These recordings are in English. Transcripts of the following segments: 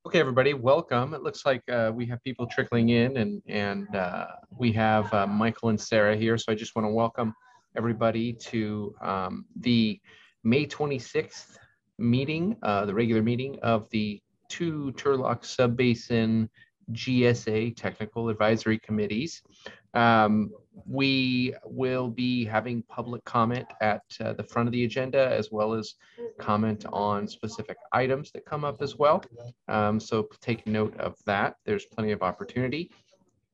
Okay, everybody, welcome. It looks like we have people trickling in, and we have Michael and Sarah here. So I just want to welcome everybody to the May 26th meeting, the regular meeting of the two Turlock Subbasin GSA Technical Advisory Committees. We will be having public comment at the front of the agenda, as well as comment on specific items that come up as well. So take note of that. There's plenty of opportunity.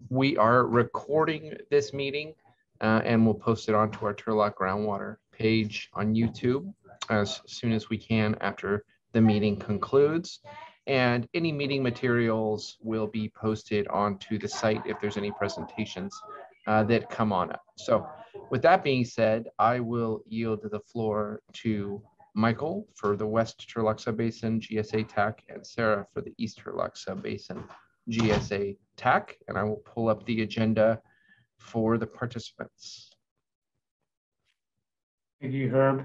We are recording this meeting and we'll post it onto our Turlock groundwater page on YouTube as soon as we can after the meeting concludes. And any meeting materials will be posted onto the site if there's any presentations that come on up. So with that being said, I will yield the floor to Michael for the West Turlock Subbasin GSA TAC and Sarah for the East Turlock Subbasin GSA TAC. And I will pull up the agenda for the participants. Thank you, Herb.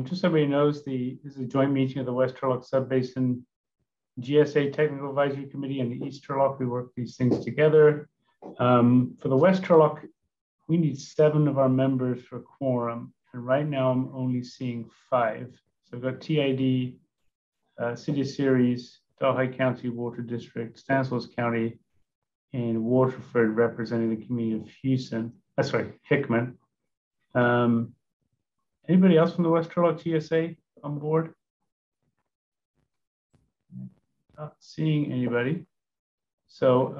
Just so everybody knows, this is a joint meeting of the West Turlock Subbasin GSA Technical Advisory Committee and the East Turlock. We work these things together. For the West Turlock, we need 7 of our members for quorum. And right now I'm only seeing 5. So I've got TID, City of Ceres, Delhi County Water District, Stanislaus County, and Waterford representing the community of Hickman. Anybody else from the West Turlock GSA on board? Not seeing anybody. So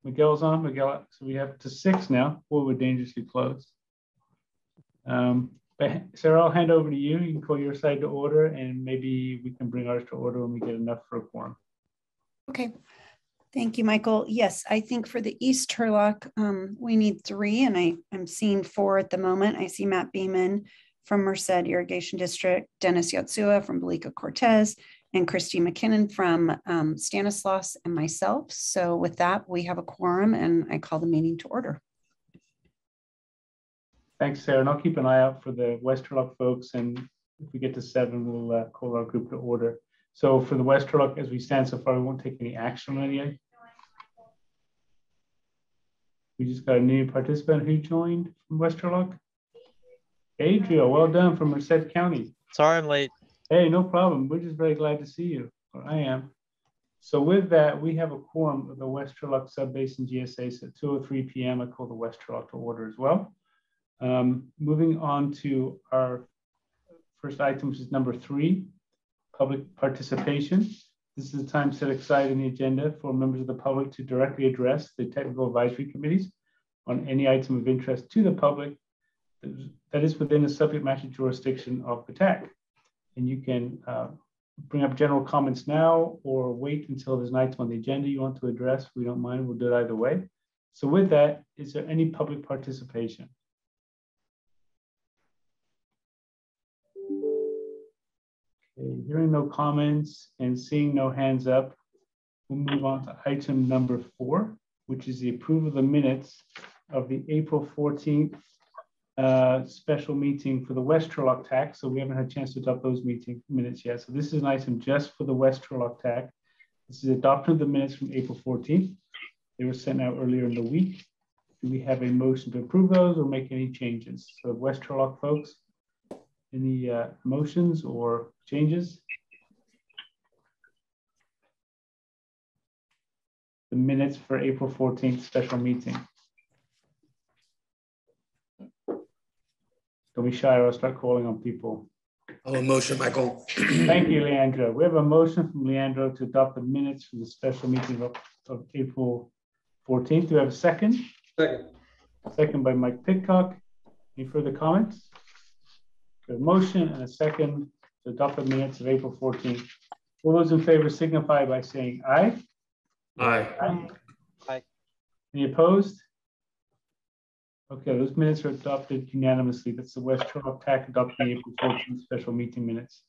Miguel's on. Miguel, so we have to 6 now. 4 were dangerously close. But Sarah, I'll hand over to you. You can call your side to order, and maybe we can bring ours to order when we get enough for a quorum. Okay. Thank you, Michael. Yes, I think for the East Turlock, we need 3, and I'm seeing 4 at the moment. I see Matt Beeman from Merced Irrigation District, Dennis Yatsua from Belika Cortez, and Christy McKinnon from Stanislaus, and myself. So with that, we have a quorum, and I call the meeting to order. Thanks, Sarah. And I'll keep an eye out for the West Turlock folks. And if we get to 7, we'll call our group to order. So for the West Turlock, as we stand so far, we won't take any action on it yet. We just got a new participant who joined from West Turlock. Adriel, well done, from Merced County. Sorry I'm late. Hey, no problem. We're just very glad to see you. Or I am. So with that, we have a quorum of the West Turlock Subbasin GSA. So at 2:03 p.m., I call the West Turlock to order as well. Moving on to our first item, which is number 3, public participation. This is the time set aside in the agenda for members of the public to directly address the technical advisory committees on any item of interest to the public that is within the subject matter jurisdiction of the TAC. And you can bring up general comments now or wait until there's an item on the agenda you want to address. We don't mind, we'll do it either way. So with that, is there any public participation? Okay, hearing no comments and seeing no hands up, we'll move on to item number 4, which is the approval of the minutes of the April 14th special meeting for the West Turlock TAC. So we haven't had a chance to adopt those meeting minutes yet. So this is an item just for the West Turlock TAC. This is adoption of the minutes from April 14th. They were sent out earlier in the week. Do we have a motion to approve those or make any changes? So West Turlock folks, any motions or changes? The minutes for April 14th special meeting. Don't be shy, or I'll start calling on people. Oh, motion, Michael. Thank you, Leandro. We have a motion from Leandro to adopt the minutes from the special meeting of April 14th. Do we have a second? Second. Second by Mike Pitcock. Any further comments? A motion and a second to adopt the minutes of April 14th. All those in favor signify by saying aye. Aye. Aye. Aye. Any opposed? Okay, those minutes are adopted unanimously. That's the West Turlock TAC adopting the April 14th special meeting minutes.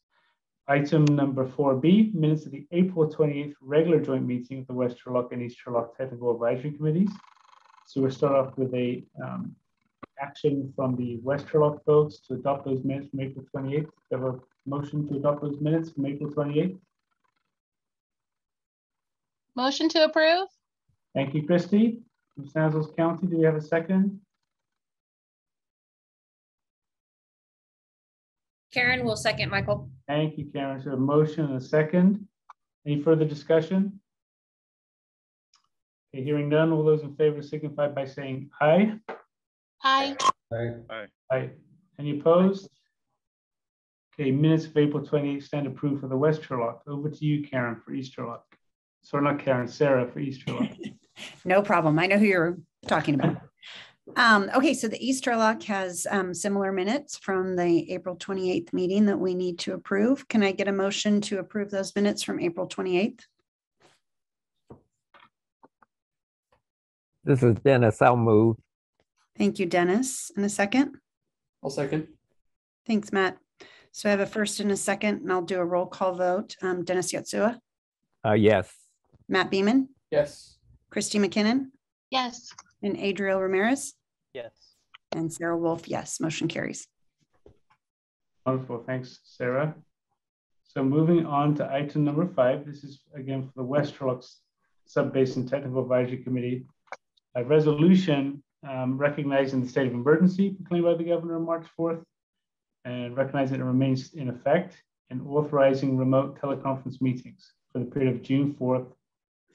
Item number 4B, minutes of the April 28th regular joint meeting of the West Turlock and East Turlock Technical Advisory Committees. So we'll start off with a action from the West Turlock folks to adopt those minutes from April 28th. We have a motion to adopt those minutes from April 28th. Motion to approve? Thank you, Christy. From San Jose County, do we have a second? Karen will second, Michael. Thank you, Karen. So a motion and a second. Any further discussion? Okay, hearing none, all those in favor signify by saying aye. Aye. Aye. Any opposed? Okay, minutes of April 28th stand approved for the West Turlock. Over to you, Karen, for East Turlock. Sorry, not Karen, Sarah for East Turlock. No problem. I know who you're talking about. Okay, so the East Turlock has similar minutes from the April 28th meeting that we need to approve. Can I get a motion to approve those minutes from April 28th? This is Dennis. I'll move. Thank you, Dennis. And a second? I'll second. Thanks, Matt. So I have a first and a second, and I'll do a roll call vote. Dennis Yatsua, Yes. Matt Beeman, Yes. Christy McKinnon, Yes. and Adriel Ramirez, Yes. and Sarah Wolf. Yes, motion carries. Wonderful, thanks, Sarah. So moving on to item number 5, this is again for the West Turlock Subbasin Technical Advisory Committee. A resolution recognizing the state of emergency proclaimed by the governor on March 4th and recognizing it remains in effect and authorizing remote teleconference meetings for the period of June 4th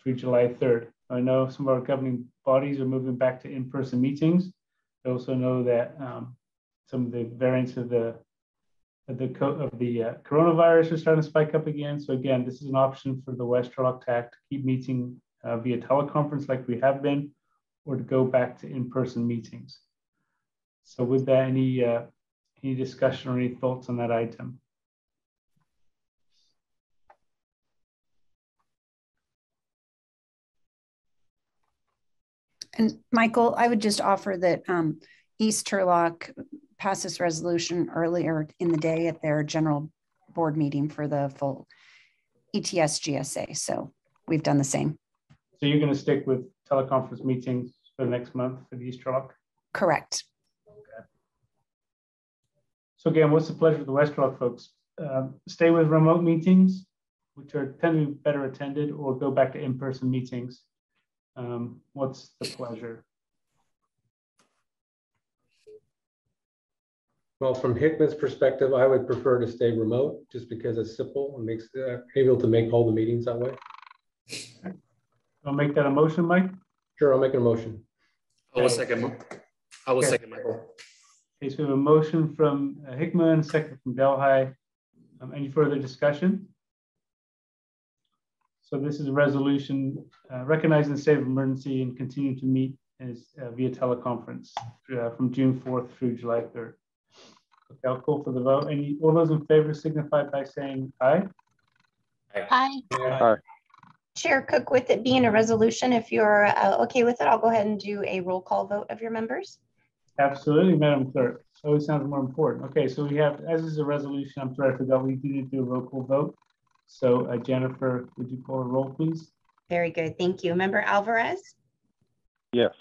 through July 3rd. I know some of our governing bodies are moving back to in-person meetings. I also know that some of the variants of the coronavirus are starting to spike up again. So again, this is an option for the West Turlock TAC to keep meeting via teleconference like we have been, or to go back to in-person meetings. So with that, any discussion or any thoughts on that item? And Michael, I would just offer that East Turlock passed this resolution earlier in the day at their general board meeting for the full ETS GSA. So we've done the same. So you're going to stick with teleconference meetings for the next month for the East Turlock? Correct. Okay. So again, what's the pleasure of the West Turlock folks? Stay with remote meetings, which tend to be better attended, or go back to in-person meetings? What's the pleasure? Well, from Hickman's perspective, I would prefer to stay remote just because it's simple and makes able to make all the meetings that way. I'll make that a motion, Mike. Sure, I'll make a motion. I will second. I will Okay. second, Michael. Okay, so we have a motion from Hickman, second from Delhi. Any further discussion? So this is a resolution recognizing the state of emergency and continue to meet as via teleconference from June 4th through July 3rd. Okay, I'll call for the vote. All those in favor signify by saying aye. Aye. Chair Cook, with it being a resolution, if you're okay with it, I'll go ahead and do a roll call vote of your members. Absolutely, Madam Clerk. Always sounds more important. Okay, so we have, as is a resolution, I'm sorry, I forgot we did do a roll call vote. So Jennifer, would you call a roll, please? Very good, thank you. Member Alvarez? Yes.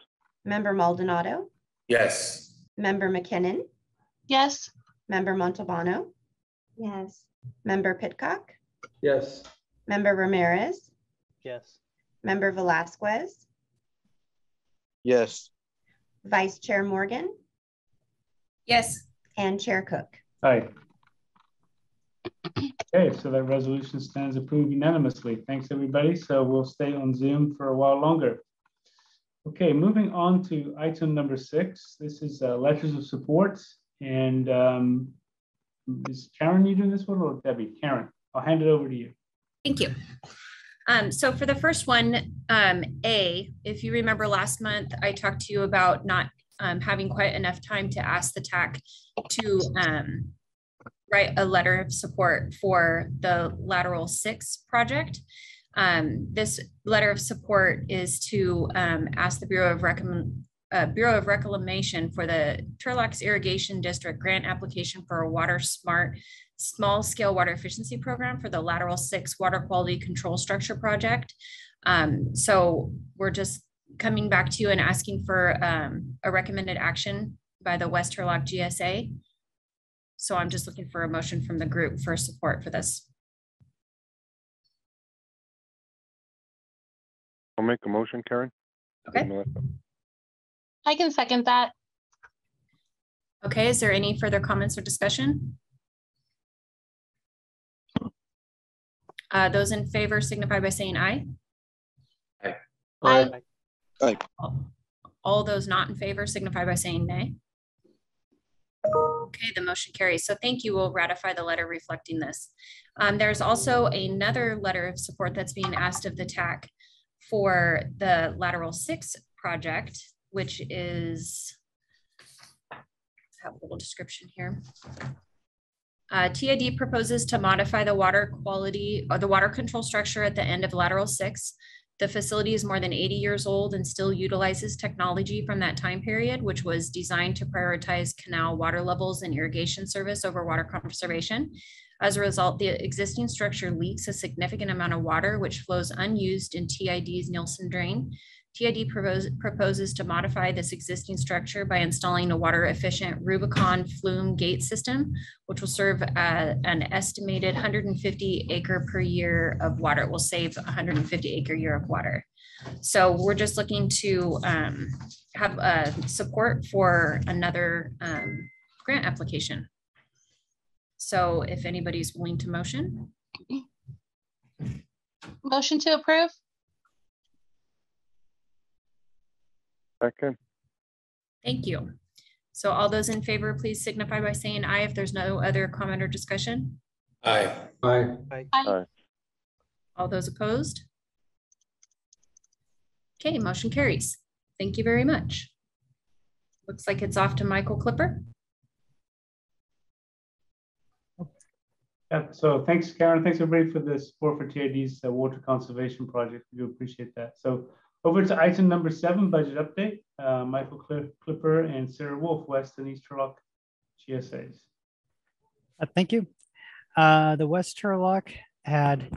Member Maldonado? Yes. Member McKinnon? Yes. Member Montalbano? Yes. Member Pitcock? Yes. Member Ramirez? Yes. Member Velasquez? Yes. Vice Chair Morgan? Yes. And Chair Cook. Aye. Okay, so that resolution stands approved unanimously. Thanks, everybody. So we'll stay on Zoom for a while longer. Okay, moving on to item number 6. This is letters of support. And is Karen, you doing this one, or Debbie? Karen, I'll hand it over to you. Thank you. So for the first one, if you remember last month, I talked to you about not having quite enough time to ask the TAC to write a letter of support for the Lateral 6 project. This letter of support is to ask the Bureau of Reclamation for the Turlock Irrigation District grant application for a Water Smart small scale water efficiency program for the Lateral 6 water quality control structure project. So we're just coming back to you and asking for a recommended action by the West Turlock GSA. So I'm just looking for a motion from the group for support for this. make a motion, Karen. Okay. Melissa. I can second that. Okay, is there any further comments or discussion? Those in favor signify by saying aye. Aye. All those not in favor signify by saying nay. Okay, the motion carries. So thank you. We'll ratify the letter reflecting this. There's also another letter of support that's being asked of the TAC for the lateral 6 project, which is, have a little description here. TID proposes to modify the water quality or the water control structure at the end of lateral 6. The facility is more than 80 years old and still utilizes technology from that time period, which was designed to prioritize canal water levels and irrigation service over water conservation. As a result, the existing structure leaks a significant amount of water, which flows unused in TID's Nielsen drain. TID proposes to modify this existing structure by installing a water efficient Rubicon flume gate system, which will serve an estimated 150 acre per year of water. It will save 150 acre year of water. So we're just looking to have support for another grant application. So if anybody's willing to motion. Motion to approve. Second. Thank you. So all those in favor, please signify by saying aye if there's no other comment or discussion. Aye. Aye. Aye. All those opposed? Okay, motion carries. Thank you very much. Looks like it's off to Michael Clipper. Yeah, so thanks, Karen. Thanks everybody for the support for TID's water conservation project. We do appreciate that. So over to item number 7, budget update. Michael Clipper and Sarah Wolf, West and East Turlock GSAs. Thank you. The West Turlock had,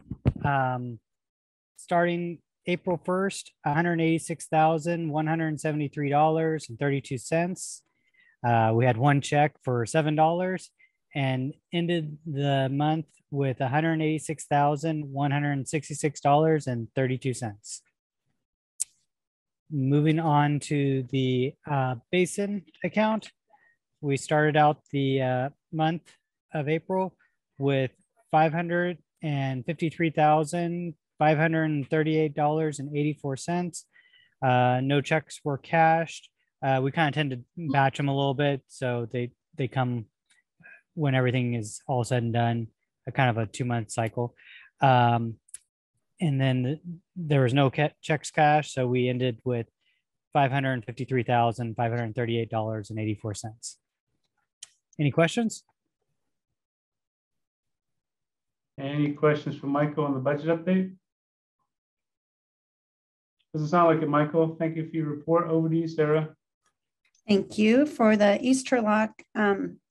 starting April 1st, $186,173.32. We had one check for $7 and ended the month with $186,166.32. Moving on to the basin account, we started out the month of April with $553,538.84. No checks were cashed. We kind of tend to batch them a little bit, so they come when everything is all said and done, a kind of a 2-month cycle. And then there was no checks cashed, so we ended with $553,538.84. Any questions? Any questions for Michael on the budget update? Doesn't sound like it, Michael. Thank you for your report. Over to you, Sarah. Thank you. For the East Turlock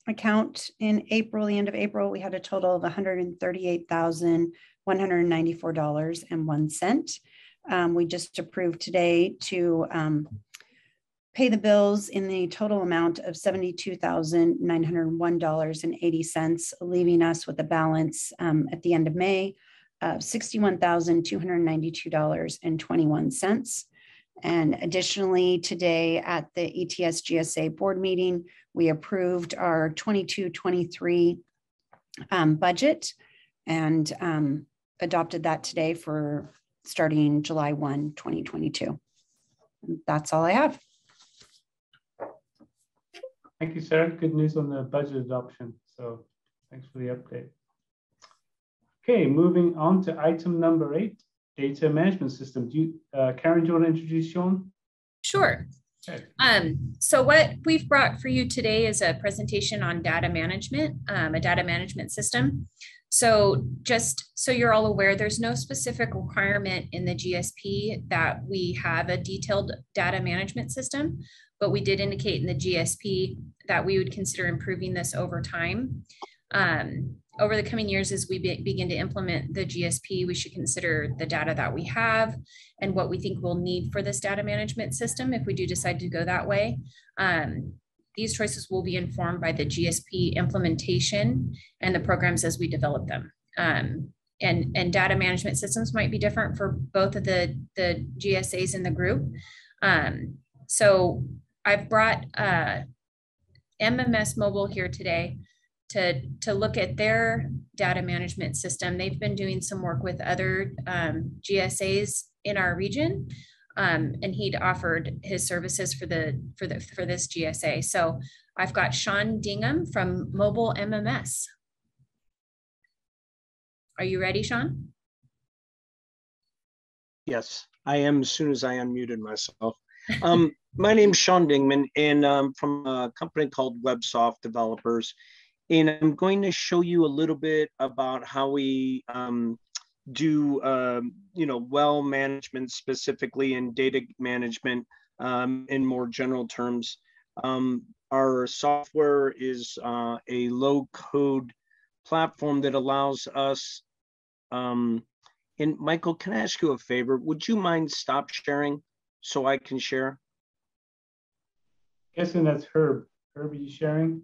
account in April, the end of April, we had a total of $138,194.01. We just approved today to pay the bills in the total amount of $72,901.80, leaving us with a balance at the end of May of $61,292.21. And additionally, today at the ETS GSA board meeting, we approved our 22-23 budget and adopted that today for starting July 1, 2022. And that's all I have. Thank you, Sarah. Good news on the budget adoption. So thanks for the update. Okay, moving on to item number 8, data management system. Karen, do you want to introduce Sean? Sure. Okay. So what we've brought for you today is a presentation on data management, a data management system. So just so you're all aware, there's no specific requirement in the GSP that we have a detailed data management system, but we did indicate in the GSP that we would consider improving this over time. Over the coming years, as we begin to implement the GSP, we should consider the data that we have and what we think we'll need for this data management system if we do decide to go that way. These choices will be informed by the GSP implementation and the programs as we develop them. and data management systems might be different for both of the GSAs in the group. So I've brought MMS Mobile here today to look at their data management system. They've been doing some work with other GSAs in our region, and he'd offered his services for this GSA. So I've got Sean Dingham from Mobile MMS. Are you ready, Sean? Yes, I am, as soon as I unmuted myself. My name's Sean Dingman, and I'm from a company called WebSoft Developers. And I'm going to show you a little bit about how we do, well management, specifically in data management in more general terms. Our software is a low-code platform that allows us, and Michael, can I ask you a favor? Would you mind stop sharing so I can share? Guessing that's Herb. Herb, are you sharing?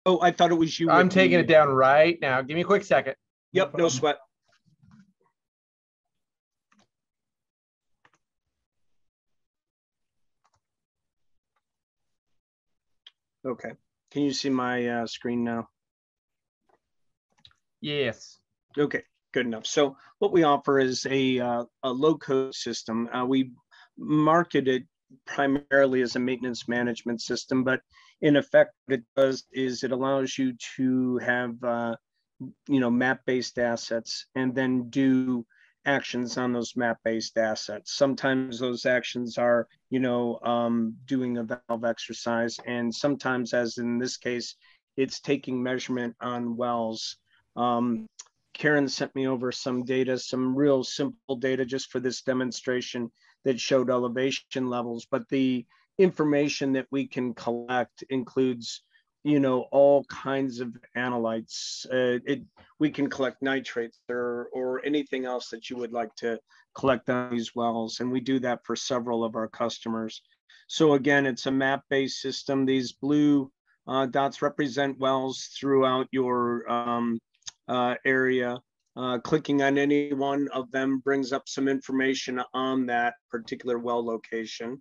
Oh, I thought it was you. I'm taking it down right now. Give me a quick second. Yep, no sweat. Okay, can you see my screen now? Yes. Okay, good enough. So what we offer is a low-code system. We market it primarily as a maintenance management system, but in effect, what it does is it allows you to have map-based assets and then do actions on those map-based assets. Sometimes those actions are, doing a valve exercise, and sometimes, as in this case, it's taking measurement on wells. Karen sent me over some data, some real simple data just for this demonstration that showed elevation levels, but the information that we can collect includes, all kinds of analytes. We can collect nitrates or anything else that you would like to collect on these wells, and we do that for several of our customers. So again, it's a map-based system. These blue dots represent wells throughout your area. Clicking on any one of them brings up some information on that particular well location.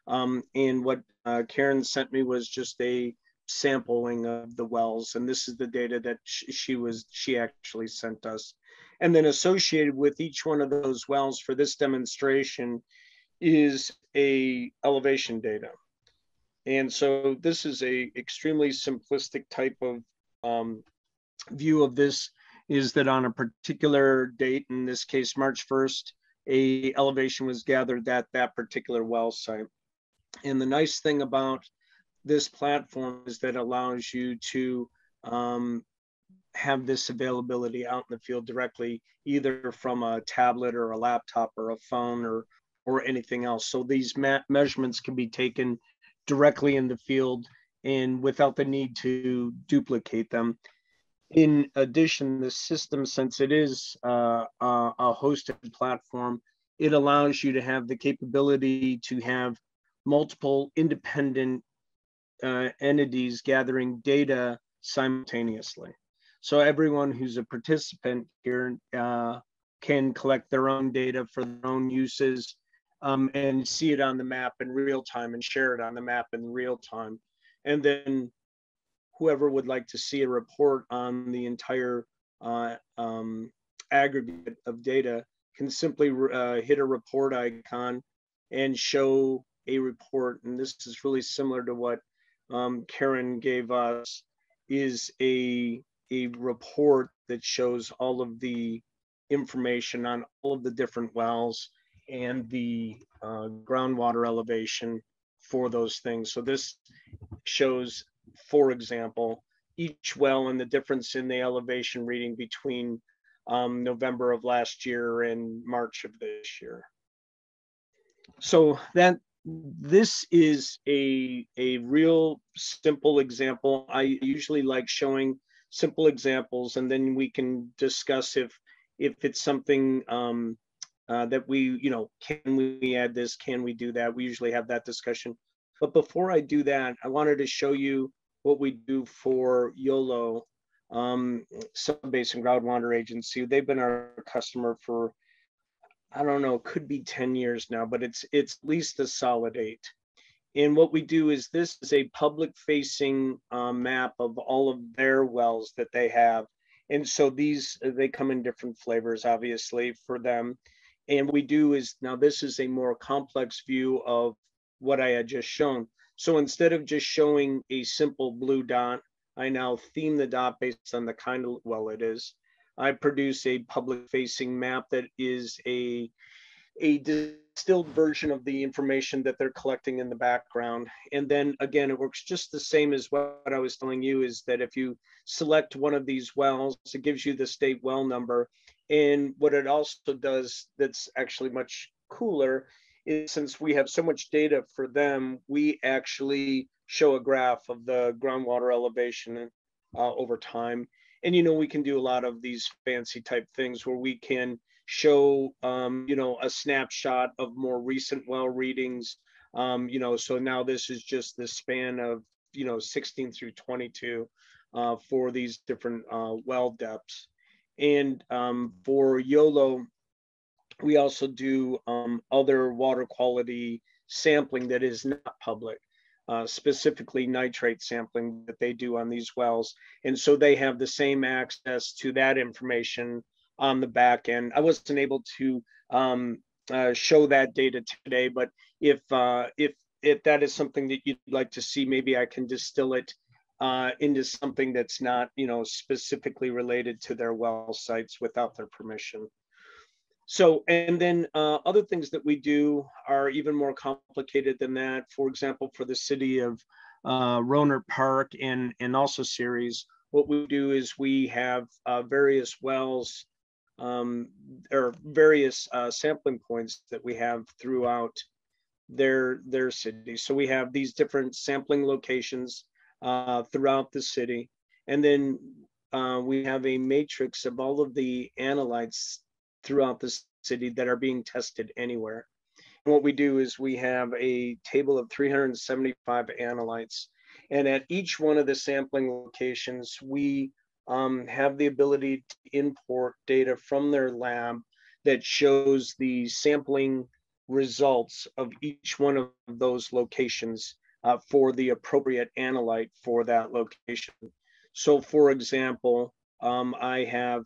And what Karen sent me was just a sampling of the wells, and this is the data that she actually sent us. And then associated with each one of those wells for this demonstration is a elevation data. And so this is a extremely simplistic type of view of this, is that on a particular date, in this case, March 1st, a elevation was gathered at that particular well site. And the nice thing about this platform is that it allows you to have this availability out in the field directly, either from a tablet or a laptop or a phone or anything else. So these measurements can be taken directly in the field and without the need to duplicate them. In addition, the system, since it is a hosted platform, it allows you to have the capability to have multiple independent entities gathering data simultaneously. So everyone who's a participant here can collect their own data for their own uses and see it on the map in real time and share it on the map in real time. And then whoever would like to see a report on the entire aggregate of data can simply hit a report icon and show a report. And this is really similar to what Karen gave us, is a report that shows all of the information on all of the different wells and the groundwater elevation for those things. So this shows, for example, each well and the difference in the elevation reading between November of last year and March of this year. So this is a real simple example. I usually like showing simple examples, and then we can discuss if it's something that we, can we add this, can we do that? We usually have that discussion. But before I do that, I wanted to show you what we do for YOLO. Subbasin Groundwater Agency. They've been our customer for, I don't know, could be 10 years now, but it's at least a solid 8. And what we do is this is a public facing map of all of their wells that they have. And so these, they come in different flavors, obviously, for them. And what we do is, now this is a more complex view of what I had just shown. So instead of just showing a simple blue dot, I now theme the dot based on the kind of well it is. I produce a public facing map that is a distilled version of the information that they're collecting in the background. And then again, it works just the same as what I was telling you, is that if you select one of these wells, it gives you the state well number. And what it also does that's actually much cooler is, since we have so much data for them, we actually show a graph of the groundwater elevation over time. And, you know, we can do a lot of these fancy type things where we can show, you know, a snapshot of more recent well readings. You know, so now this is just the span of, you know, 16 through 22 for these different well depths. And for YOLO, we also do other water quality sampling that is not public. Specifically nitrate sampling that they do on these wells. And so they have the same access to that information on the back end. I wasn't able to show that data today, but if that is something that you'd like to see, maybe I can distill it into something that's not, you know, specifically related to their well sites without their permission. So, and then other things that we do are even more complicated than that. For example, for the city of Roner Park and also Ceres, what we do is we have various wells or various sampling points that we have throughout their city. So we have these different sampling locations throughout the city. And then we have a matrix of all of the analytes throughout the city that are being tested anywhere. And what we do is we have a table of 375 analytes. And at each one of the sampling locations, we have the ability to import data from their lab that shows the sampling results of each one of those locations for the appropriate analyte for that location. So for example, I have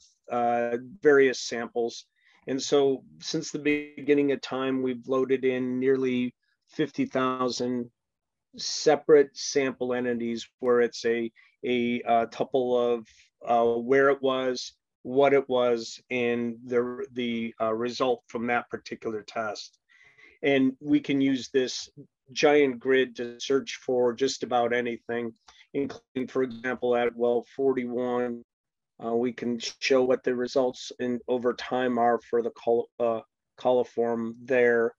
various samples. And so since the beginning of time, we've loaded in nearly 50,000 separate sample entities where it's a tuple of where it was, what it was, and the result from that particular test. And we can use this giant grid to search for just about anything, including, for example, at well 41, we can show what the results in over time are for the coliform there.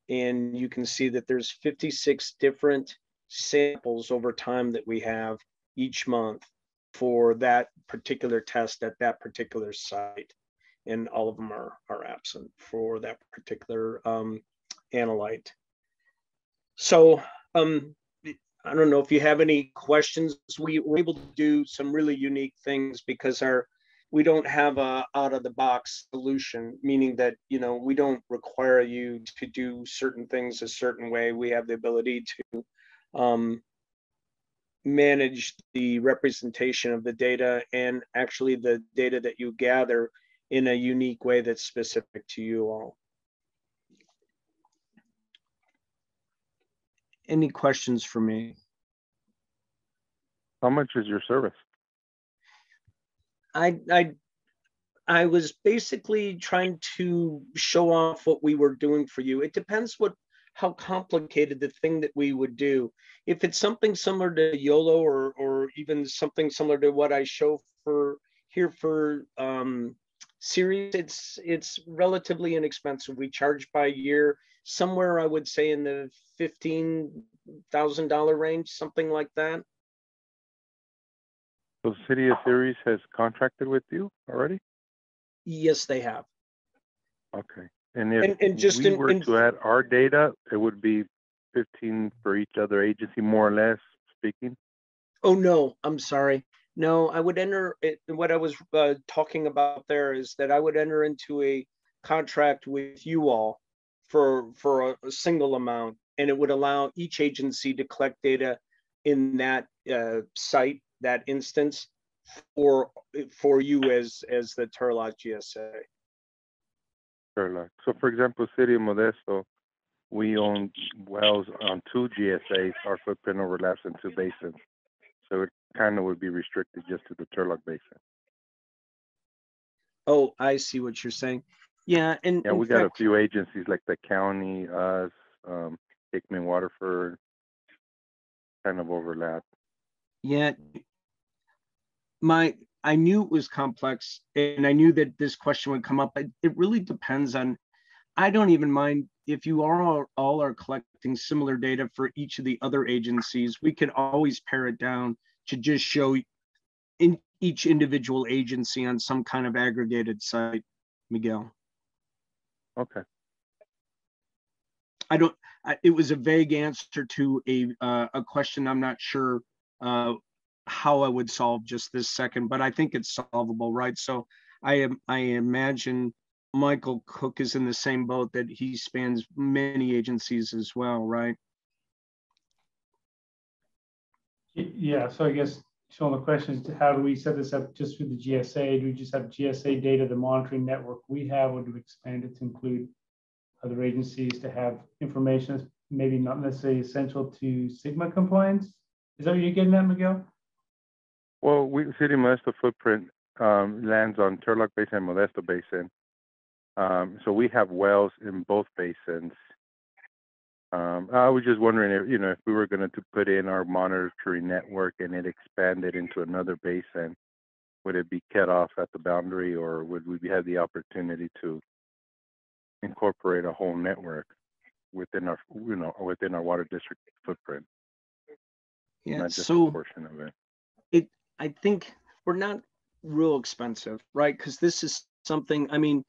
And you can see that there's 56 different samples over time that we have each month for that particular test at that particular site. And all of them are absent for that particular analyte. So I don't know if you have any questions. We were able to do some really unique things because we don't have a out of the box solution, meaning that, you know, we don't require you to do certain things a certain way. We have the ability to manage the representation of the data and actually the data that you gather in a unique way that's specific to you all. Any questions for me? How much is your service? I was basically trying to show off what we were doing for you. It depends how complicated the thing that we would do. If it's something similar to YOLO or even something similar to what I show for here for Ceres, it's relatively inexpensive. We charge by year, somewhere I would say in the $15,000 range, something like that. So City of Ceres has contracted with you already? Yes, they have. Okay. And if we were to add our data, it would be 15 for each other agency, more or less speaking? Oh, no, I'm sorry. No, I would enter it. What I was talking about there is that I would enter into a contract with you all for a single amount, and it would allow each agency to collect data in that site, that instance, for you as the Turlock GSA. Turlock. So, for example, City of Modesto, we own wells on 2 GSAs. Our footprint overlaps in 2 basins, so it kind of would be restricted just to the Turlock Basin. Oh, I see what you're saying. Yeah, and yeah, we got a few agencies like the county, us, Hickman, Waterford, kind of overlap. Yeah, I knew it was complex, and I knew that this question would come up. It really depends on. I don't even mind if you all are collecting similar data for each of the other agencies. We can always pare it down to just show in each individual agency on some kind of aggregated site, Miguel. Okay. It was a vague answer to a question. I'm not sure how I would solve just this second, but I think it's solvable, right? So I imagine Michael Cook is in the same boat, that he spans many agencies as well, right? Yeah, so I guess, Sean, the question is, how do we set this up just for the GSA? Do we just have GSA data, the monitoring network we have, or do we expand it to include other agencies to have information that's maybe not necessarily essential to Sigma compliance? Is that what you're getting at, Miguel? Well, City Modesto footprint lands on Turlock Basin and Modesto Basin. So we have wells in both basins. I was just wondering if, if we were going to put in our monitoring network and it expanded into another basin, would it be cut off at the boundary, or would we have the opportunity to incorporate a whole network within our, within our water district footprint? Yeah, not just so a portion of it. I think we're not real expensive, right? Because this is something, I mean,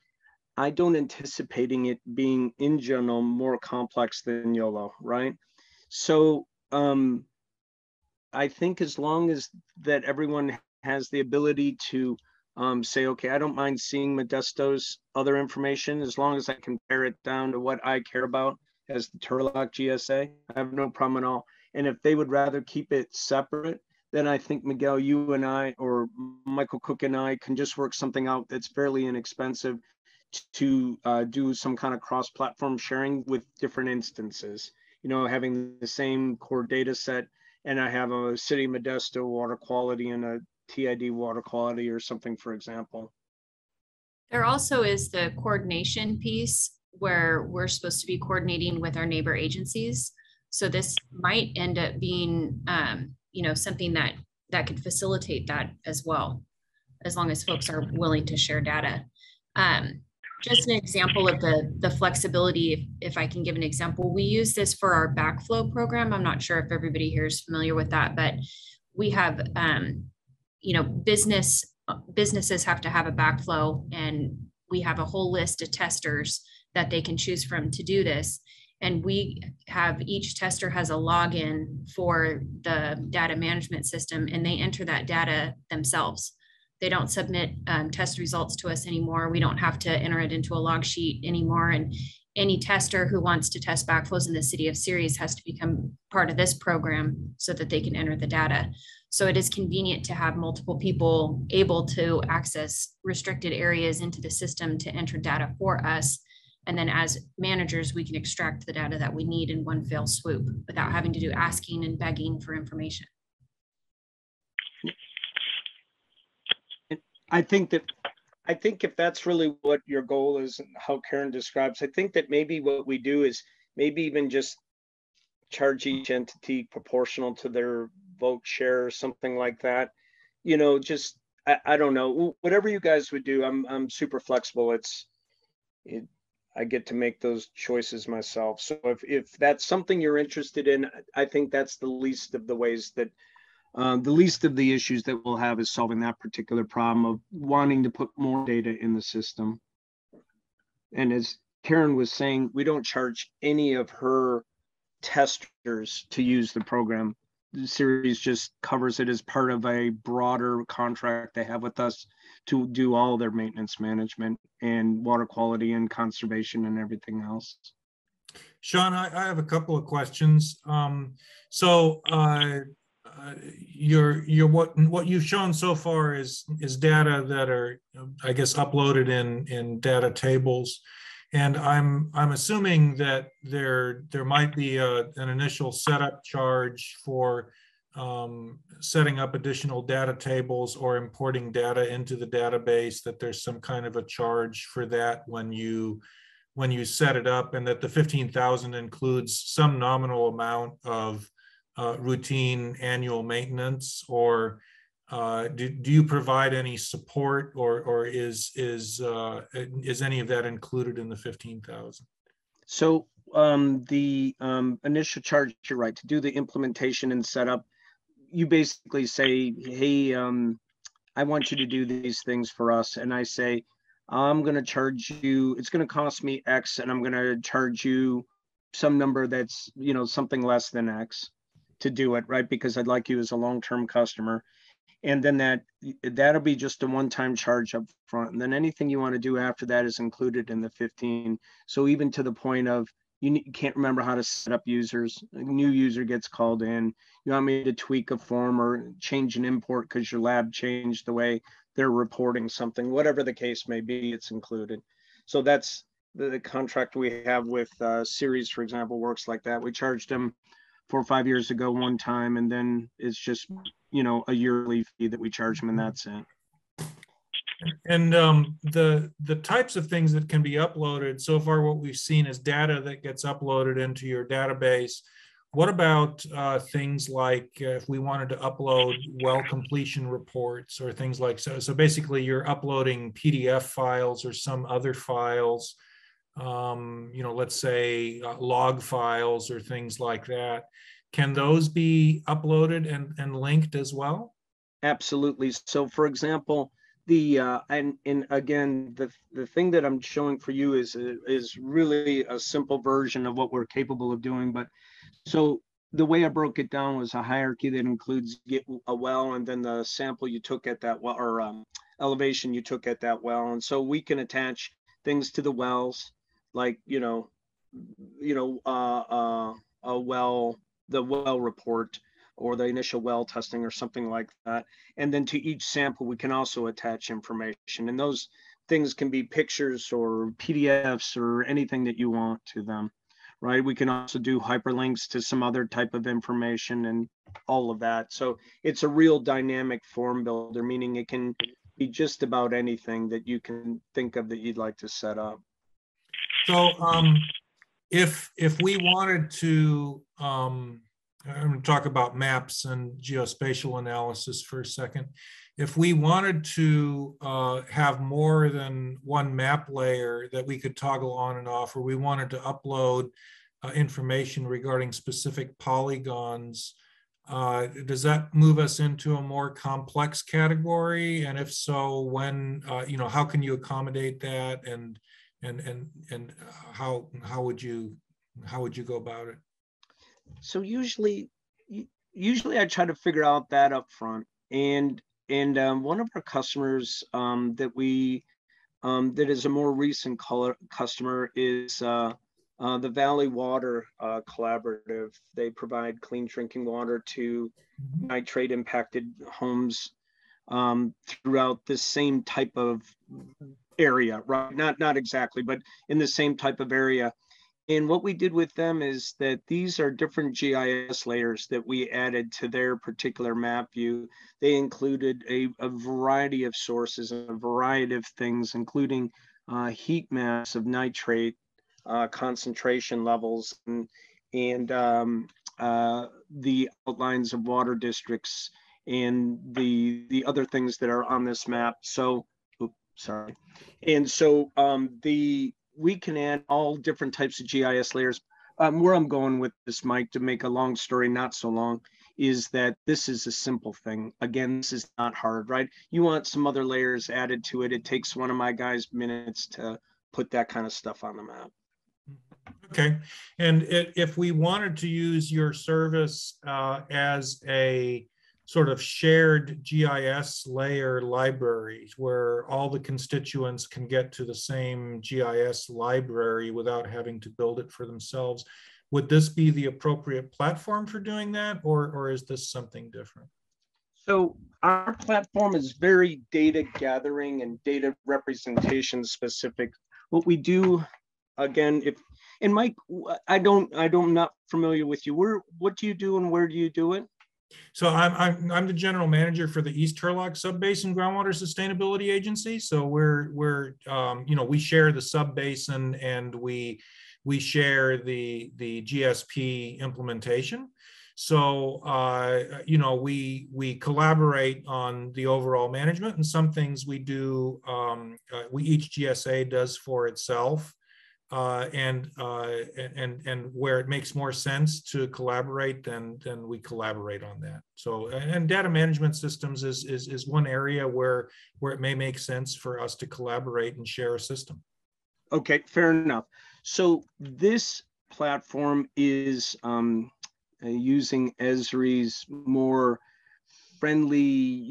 I don't anticipating it being in general more complex than YOLO, right? So I think as long as that everyone has the ability to say, okay, I don't mind seeing Modesto's other information, as long as I can pare it down to what I care about as the Turlock GSA, I have no problem at all. And if they would rather keep it separate, then I think, Miguel, you and I, or Michael Cook and I, can just work something out that's fairly inexpensive to do some kind of cross-platform sharing with different instances. Having the same core data set, and I have a City Modesto water quality and a TID water quality or something, for example. There also is the coordination piece where we're supposed to be coordinating with our neighbor agencies. So this might end up being something that could facilitate that as well, as long as folks are willing to share data. Just an example of the flexibility, if I can give an example, we use this for our backflow program. I'm not sure if everybody here is familiar with that, but we have, businesses have to have a backflow, and we have a whole list of testers that they can choose from to do this. And we have, each tester has a login for the data management system, and they enter that data themselves. They don't submit test results to us anymore. We don't have to enter it into a log sheet anymore. And any tester who wants to test backflows in the city of Ceres has to become part of this program so that they can enter the data. So it is convenient to have multiple people able to access restricted areas into the system to enter data for us. And then as managers, we can extract the data that we need in one fell swoop without having to do asking and begging for information. I think if that's really what your goal is and how Karen describes, I think that maybe what we do is maybe even just charge each entity proportional to their vote share or something like that. I don't know, whatever you guys would do. I'm super flexible. I get to make those choices myself. So if that's something you're interested in, I think that's the least of the ways that the least of the issues that we'll have is solving that particular problem of wanting to put more data in the system. And as Karen was saying, we don't charge any of her testers to use the program. Series just covers it as part of a broader contract they have with us to do all their maintenance management and water quality and conservation and everything else. Sean, I have a couple of questions. What you've shown so far is data that are, I guess, uploaded in data tables, and I'm assuming that there might be an initial setup charge for setting up additional data tables or importing data into the database. That there's some kind of a charge for that when you set it up, and that the 15,000 includes some nominal amount of routine annual maintenance, or do you provide any support, or is any of that included in the 15,000? So the initial charge, you're right, to do the implementation and setup, you basically say, hey, I want you to do these things for us. And I say, I'm going to charge you, it's going to cost me X, and I'm going to charge you some number that's, you know, something less than X to do it, right? Because I'd like you as a long-term customer. And then that'll be just a one-time charge up front. And then anything you want to do after that is included in the 15. So even to the point of you can't remember how to set up users, a new user gets called in, you want me to tweak a form or change an import because your lab changed the way they're reporting something, whatever the case may be, it's included. So that's the contract we have with Series, for example, works like that. We charged them 4 or 5 years ago one time, and then it's just, you know, a yearly fee that we charge them, and that's it. And the types of things that can be uploaded, so far what we've seen is data that gets uploaded into your database. What about things like if we wanted to upload well completion reports or things like so basically you're uploading PDF files or some other files, you know, let's say log files or things like that. Can those be uploaded and linked as well? Absolutely. So for example, and again, the thing that I'm showing for you is really a simple version of what we're capable of doing. But so the way I broke it down was a hierarchy that includes get a well, and then the sample you took at that well, or elevation you took at that well. And so we can attach things to the wells, like a well, the well report, or the initial well testing or something like that. And then to each sample, we can also attach information. And those things can be pictures or PDFs or anything that you want to them, right? We can also do hyperlinks to some other type of information and all of that. So it's a real dynamic form builder, meaning it can be just about anything that you can think of that you'd like to set up. So if we wanted to, I'm going to talk about maps and geospatial analysis for a second. If we wanted to have more than one map layer that we could toggle on and off, or we wanted to upload information regarding specific polygons, does that move us into a more complex category? And if so, when, you know, how can you accommodate that, and how would you go about it? So usually I try to figure out that up front. And one of our customers that is a more recent customer is the Valley Water Collaborative. They provide clean drinking water to nitrate impacted homes throughout this same type of area, right? Not exactly, but in the same type of area. And what we did with them is that these are different GIS layers that we added to their particular map view. They included a variety of sources and a variety of things, including heat maps of nitrate concentration levels and the outlines of water districts and the other things that are on this map. So, oops, sorry. And so we can add all different types of GIS layers. Where I'm going with this, Mike, to make a long story not so long, is that this is a simple thing. Again, this is not hard, right? You want some other layers added to it. It takes one of my guys minutes to put that kind of stuff on the map. Okay, and if we wanted to use your service as a sort of shared GIS layer library where all the constituents can get to the same GIS library without having to build it for themselves, would this be the appropriate platform for doing that, or is this something different? So our platform is very data gathering and data representation specific. What we do, again, and Mike, I'm not familiar with you. What do you do and where do you do it? So I'm the general manager for the East Turlock Subbasin Groundwater Sustainability Agency. So we're we share the subbasin and we share the GSP implementation. So we collaborate on the overall management, and some things we do each GSA does for itself. And where it makes more sense to collaborate, then we collaborate on that. So, and data management systems is one area where it may make sense for us to collaborate and share a system. Okay, fair enough. So this platform is using Esri's more friendly,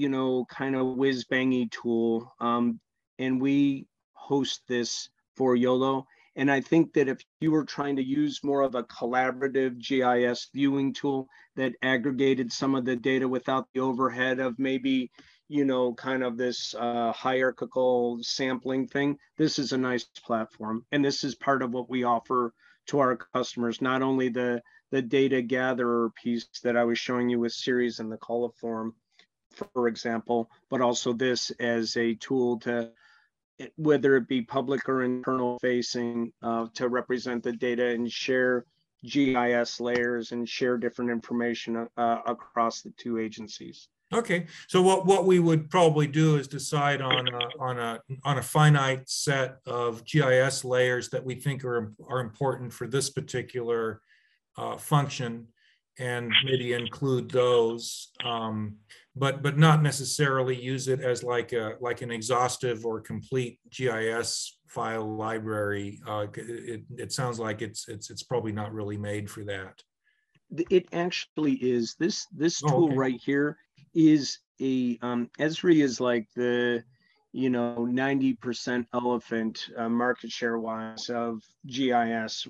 kind of whiz-bangy tool, and we host this for YOLO. And I think that if you were trying to use more of a collaborative GIS viewing tool that aggregated some of the data without the overhead of maybe, kind of this hierarchical sampling thing, this is a nice platform. And this is part of what we offer to our customers, not only the data gatherer piece that I was showing you with Series and the coliform, for example, but also this as a tool to, whether it be public or internal facing, to represent the data and share GIS layers and share different information across the two agencies. Okay, so what we would probably do is decide on a finite set of GIS layers that we think are important for this particular function, and maybe include those, but not necessarily use it as like an exhaustive or complete GIS file library. It sounds like it's probably not really made for that. It actually is. This tool okay. right here is a Esri is like the 90% elephant market share wise of GIS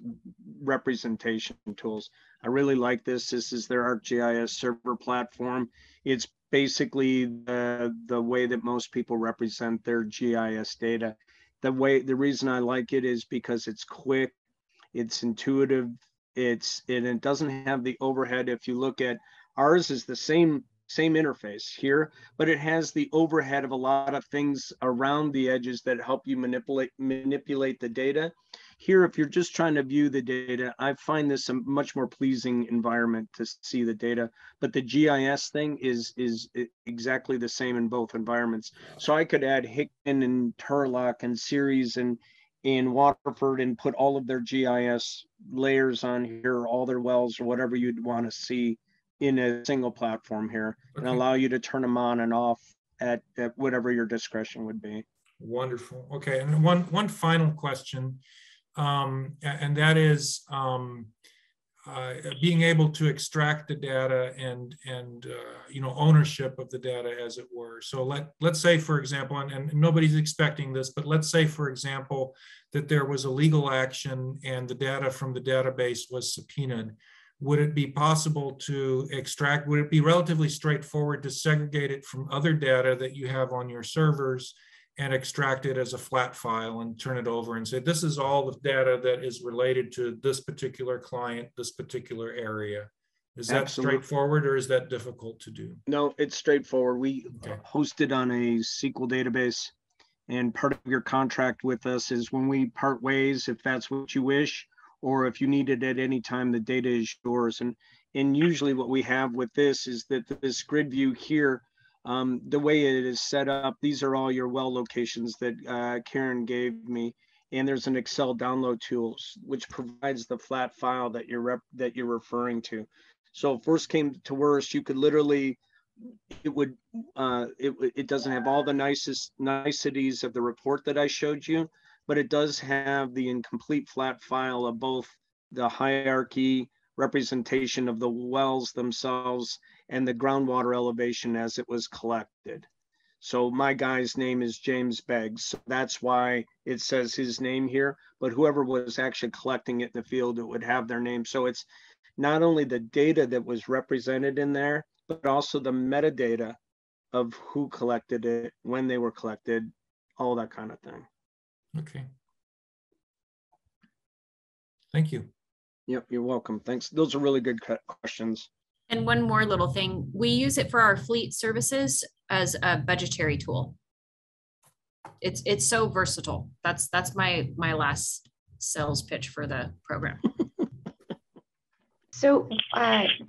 representation tools. I really like this. This is their ArcGIS server platform. It's basically the way that most people represent their GIS data. The reason I like it is because it's quick, it's intuitive, it doesn't have the overhead. If you look at ours, is the same interface here, but it has the overhead of a lot of things around the edges that help you manipulate the data. Here, if you're just trying to view the data, I find this a much more pleasing environment to see the data, but the GIS thing is exactly the same in both environments. So I could add Hickman and Turlock and Series and Waterford and put all of their GIS layers on here, all their wells or whatever you'd want to see in a single platform here, and allow you to turn them on and off at whatever your discretion would be. Wonderful. Okay, and one final question, and that is being able to extract the data and ownership of the data, as it were. So let's say, for example, and nobody's expecting this, but let's say, for example, that there was a legal action and the data from the database was subpoenaed. Would it be possible to extract, would it be relatively straightforward to segregate it from other data that you have on your servers and extract it as a flat file and turn it over and say, this is all the data that is related to this particular client, this particular area? Is that Absolutely straightforward, or is that difficult to do? No, it's straightforward. We host it on a SQL database, and part of your contract with us is when we part ways, if that's what you wish, or if you need it at any time, the data is yours. And usually what we have with this is that this grid view here, the way it is set up, these are all your well locations that Karen gave me. And there's an Excel download tool, which provides the flat file that you're referring to. So if worst came to worst, you could literally, it doesn't have all the niceties of the report that I showed you, but it does have the incomplete flat file of both the hierarchy representation of the wells themselves and the groundwater elevation as it was collected. So my guy's name is James Beggs. So that's why it says his name here, but whoever was actually collecting it in the field, it would have their name. So it's not only the data that was represented in there, but also the metadata of who collected it, when they were collected, all that kind of thing. Okay. Thank you. Yep, you're welcome. Thanks. Those are really good questions. And one more little thing, we use it for our fleet services as a budgetary tool. It's so versatile. That's my last sales pitch for the program. So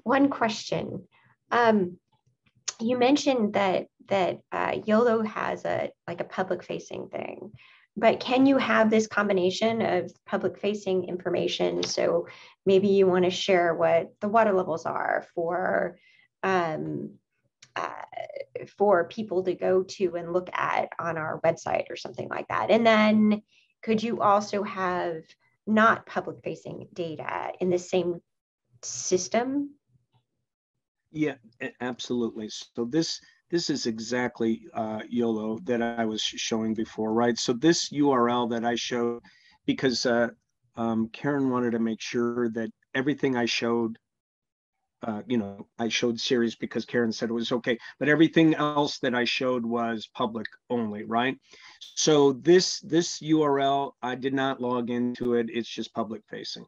one question. You mentioned that YOLO has a public facing thing, but can you have this combination of public facing information? So maybe you want to share what the water levels are for people to go to and look at on our website or something like that. And then could you also have not public facing data in the same system? Yeah, absolutely. So this is exactly YOLO that I was showing before, right? So this URL that I showed, because Karen wanted to make sure that everything I showed, I showed series because Karen said it was okay, but everything else that I showed was public only, right? So this URL, I did not log into it. It's just public facing.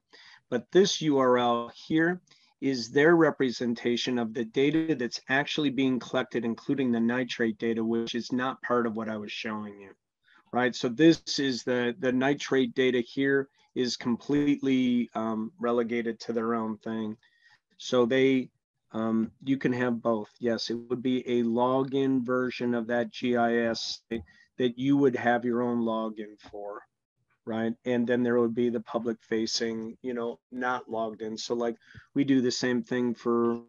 But this URL here is their representation of the data that's actually being collected, including the nitrate data, which is not part of what I was showing you, right? So this is the nitrate data here is completely relegated to their own thing. So they, you can have both. Yes, it would be a login version of that GIS that you would have your own login for, right? And then there would be the public facing, not logged in. So like we do the same thing for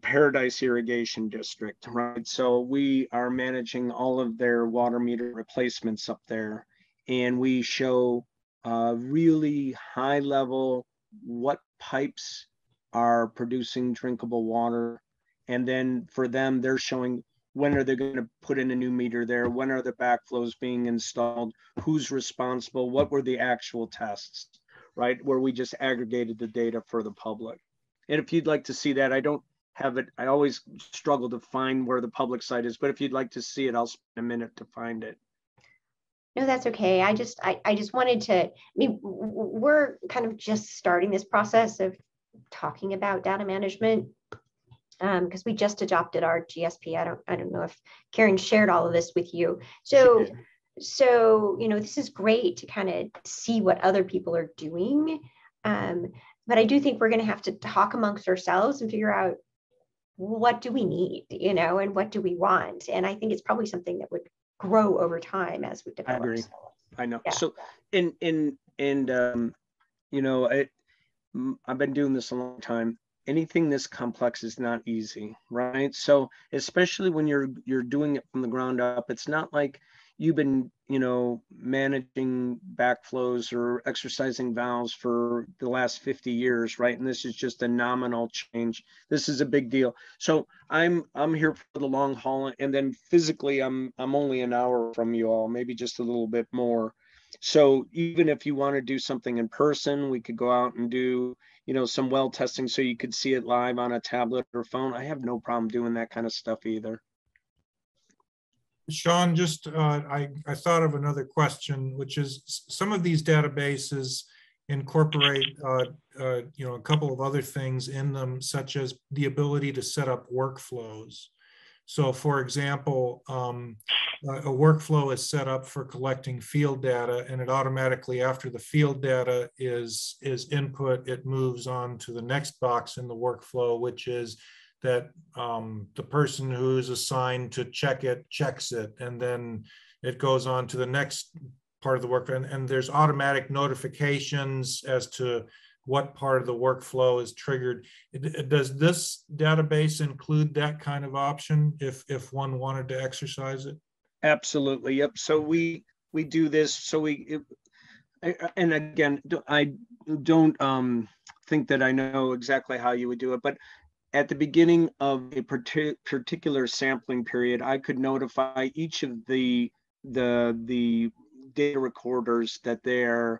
Paradise Irrigation District, right? So we are managing all of their water meter replacements up there. And we show really high level what pipes are producing drinkable water. And then for them, they're showing when are they going to put in a new meter there? When are the backflows being installed? Who's responsible? What were the actual tests, right? Where we just aggregated the data for the public. And if you'd like to see that, I don't have it. I always struggle to find where the public site is, but if you'd like to see it, I'll spend a minute to find it. No, that's okay. I just wanted to, we're kind of just starting this process of talking about data management because we just adopted our GSP. I don't know if Karen shared all of this with you. So this is great to kind of see what other people are doing. But I do think we're going to have to talk amongst ourselves and figure out what do we need, and what do we want? And I think it's probably something that would grow over time as we develop. I agree. I know. Yeah. So, I've been doing this a long time. Anything this complex is not easy, right? So especially when you're doing it from the ground up, it's not like you've been, managing backflows or exercising valves for the last 50 years, right? And this is just a nominal change. This is a big deal. So I'm here for the long haul, and then physically I'm only an hour from you all, maybe just a little bit more. So even if you want to do something in person, we could go out and do, some well testing so you could see it live on a tablet or phone. I have no problem doing that kind of stuff either. Sean, just I thought of another question, which is some of these databases incorporate a couple of other things in them, such as the ability to set up workflows. So for example, a workflow is set up for collecting field data, and it automatically, after the field data is input, it moves on to the next box in the workflow, which is that the person who's assigned to check it checks it, and then it goes on to the next part of the work. And there's automatic notifications as to what part of the workflow is triggered. Does this database include that kind of option if one wanted to exercise it? Absolutely. Yep. So we we do this so and again, I don't think that I know exactly how you would do it, but at the beginning of a particular sampling period, I could notify each of the data recorders that they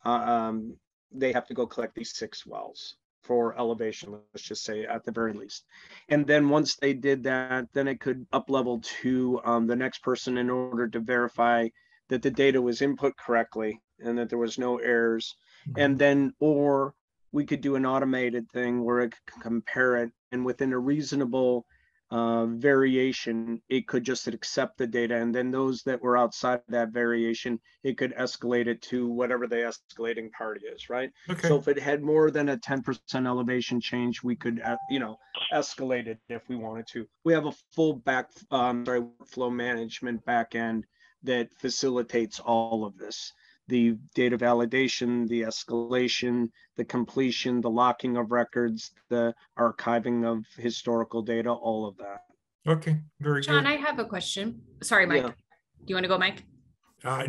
have to go collect these 6 wells for elevation, let's just say at the very least. And then once they did that, then it could up level to the next person in order to verify that the data was input correctly and that there was no errors. And then, or we could do an automated thing where it could compare it, and within a reasonable variation, it could just accept the data. And then those that were outside of that variation, it could escalate it to whatever the escalating party is, right? Okay. So if it had more than a 10% elevation change, we could, escalate it if we wanted to. We have a full workflow management backend that facilitates all of this. The data validation, the escalation, the completion, the locking of records, the archiving of historical data, all of that. Okay, very good. John, I have a question. Sorry, Mike. Yeah. Do you want to go, Mike?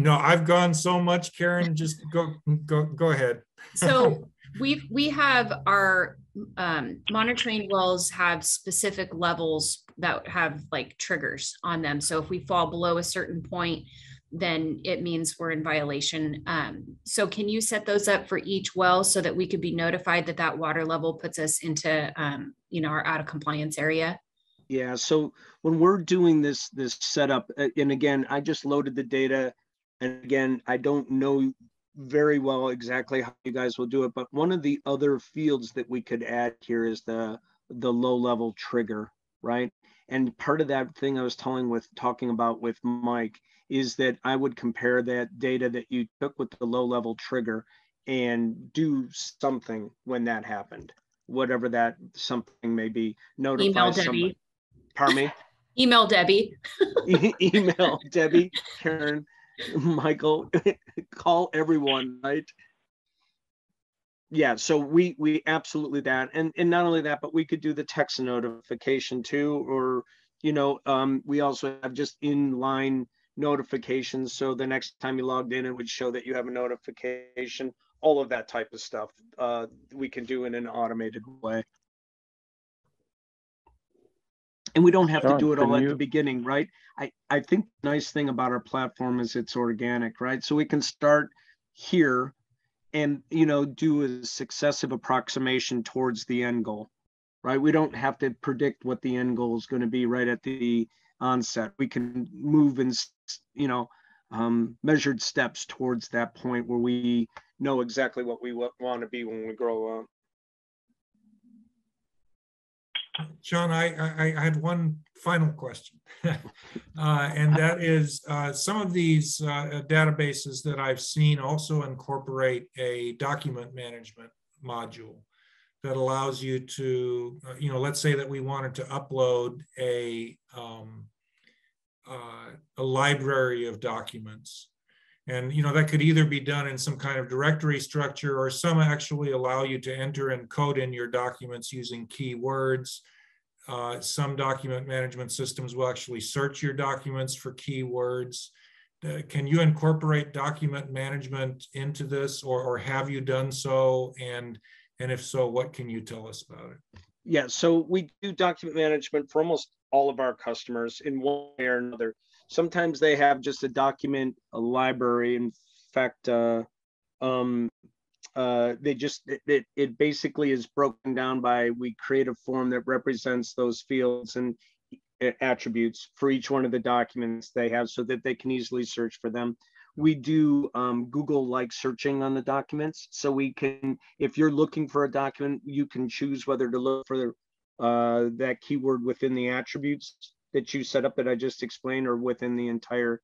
No, I've gone so much, Karen. Just go ahead. So we have our monitoring wells have specific levels that have like triggers on them. So if we fall below a certain point, then it means we're in violation. So can you set those up for each well so that we could be notified that that water level puts us into, our out of compliance area? Yeah, so when we're doing this setup, and again, I just loaded the data, and again, I don't know very well exactly how you guys will do it, but one of the other fields that we could add here is the low level trigger, right? And part of that thing I was talking about with Mike is that I would compare that data that you took with the low level trigger and do something when that happened, whatever that something may be. Notify Email somebody. Debbie. Pardon me? Email Debbie. Email Debbie, Karen, Michael, call everyone, right? Yeah, so we absolutely that. And not only that, but we could do the text notification too, or, we also have just inline notifications. So the next time you logged in, it would show that you have a notification, all of that type of stuff we can do in an automated way. And we don't have to do it all at the beginning, right? I think the nice thing about our platform is it's organic, right? So we can start here and, do a successive approximation towards the end goal, right? We don't have to predict what the end goal is going to be right at the onset. We can move in, measured steps towards that point where we know exactly what we want to be when we grow up. John, I had one final question, and that is some of these databases that I've seen also incorporate a document management module that allows you to, let's say that we wanted to upload a library of documents. And, that could either be done in some kind of directory structure, or some actually allow you to enter and code in your documents using keywords. Some document management systems will actually search your documents for keywords. Can you incorporate document management into this, or have you done so? And if so, what can you tell us about it? Yeah, so we do document management for almost all of our customers in one way or another. Sometimes they have just a library. In fact, it basically is broken down by, we create a form that represents those fields and attributes for each one of the documents they have so that they can easily search for them. We do Google-like searching on the documents. So we can, if you're looking for a document, you can choose whether to look for that keyword within the attributes that you set up that I just explained, or within the entire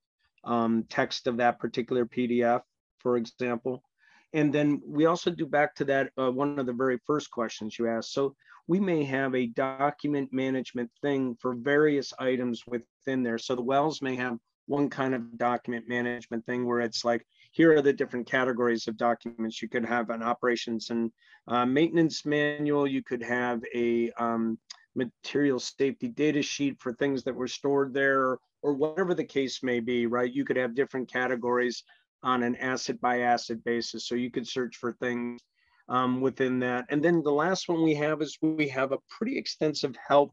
text of that particular PDF, for example. And then we also do, back to that, one of the very first questions you asked. So we may have a document management thing for various items within there. So the wells may have one kind of document management thing where it's like, here are the different categories of documents. You could have an operations and maintenance manual. You could have a material safety data sheet for things that were stored there, or whatever the case may be, right? You could have different categories on an asset by asset basis. So you could search for things within that. And then the last one we have is we have a pretty extensive help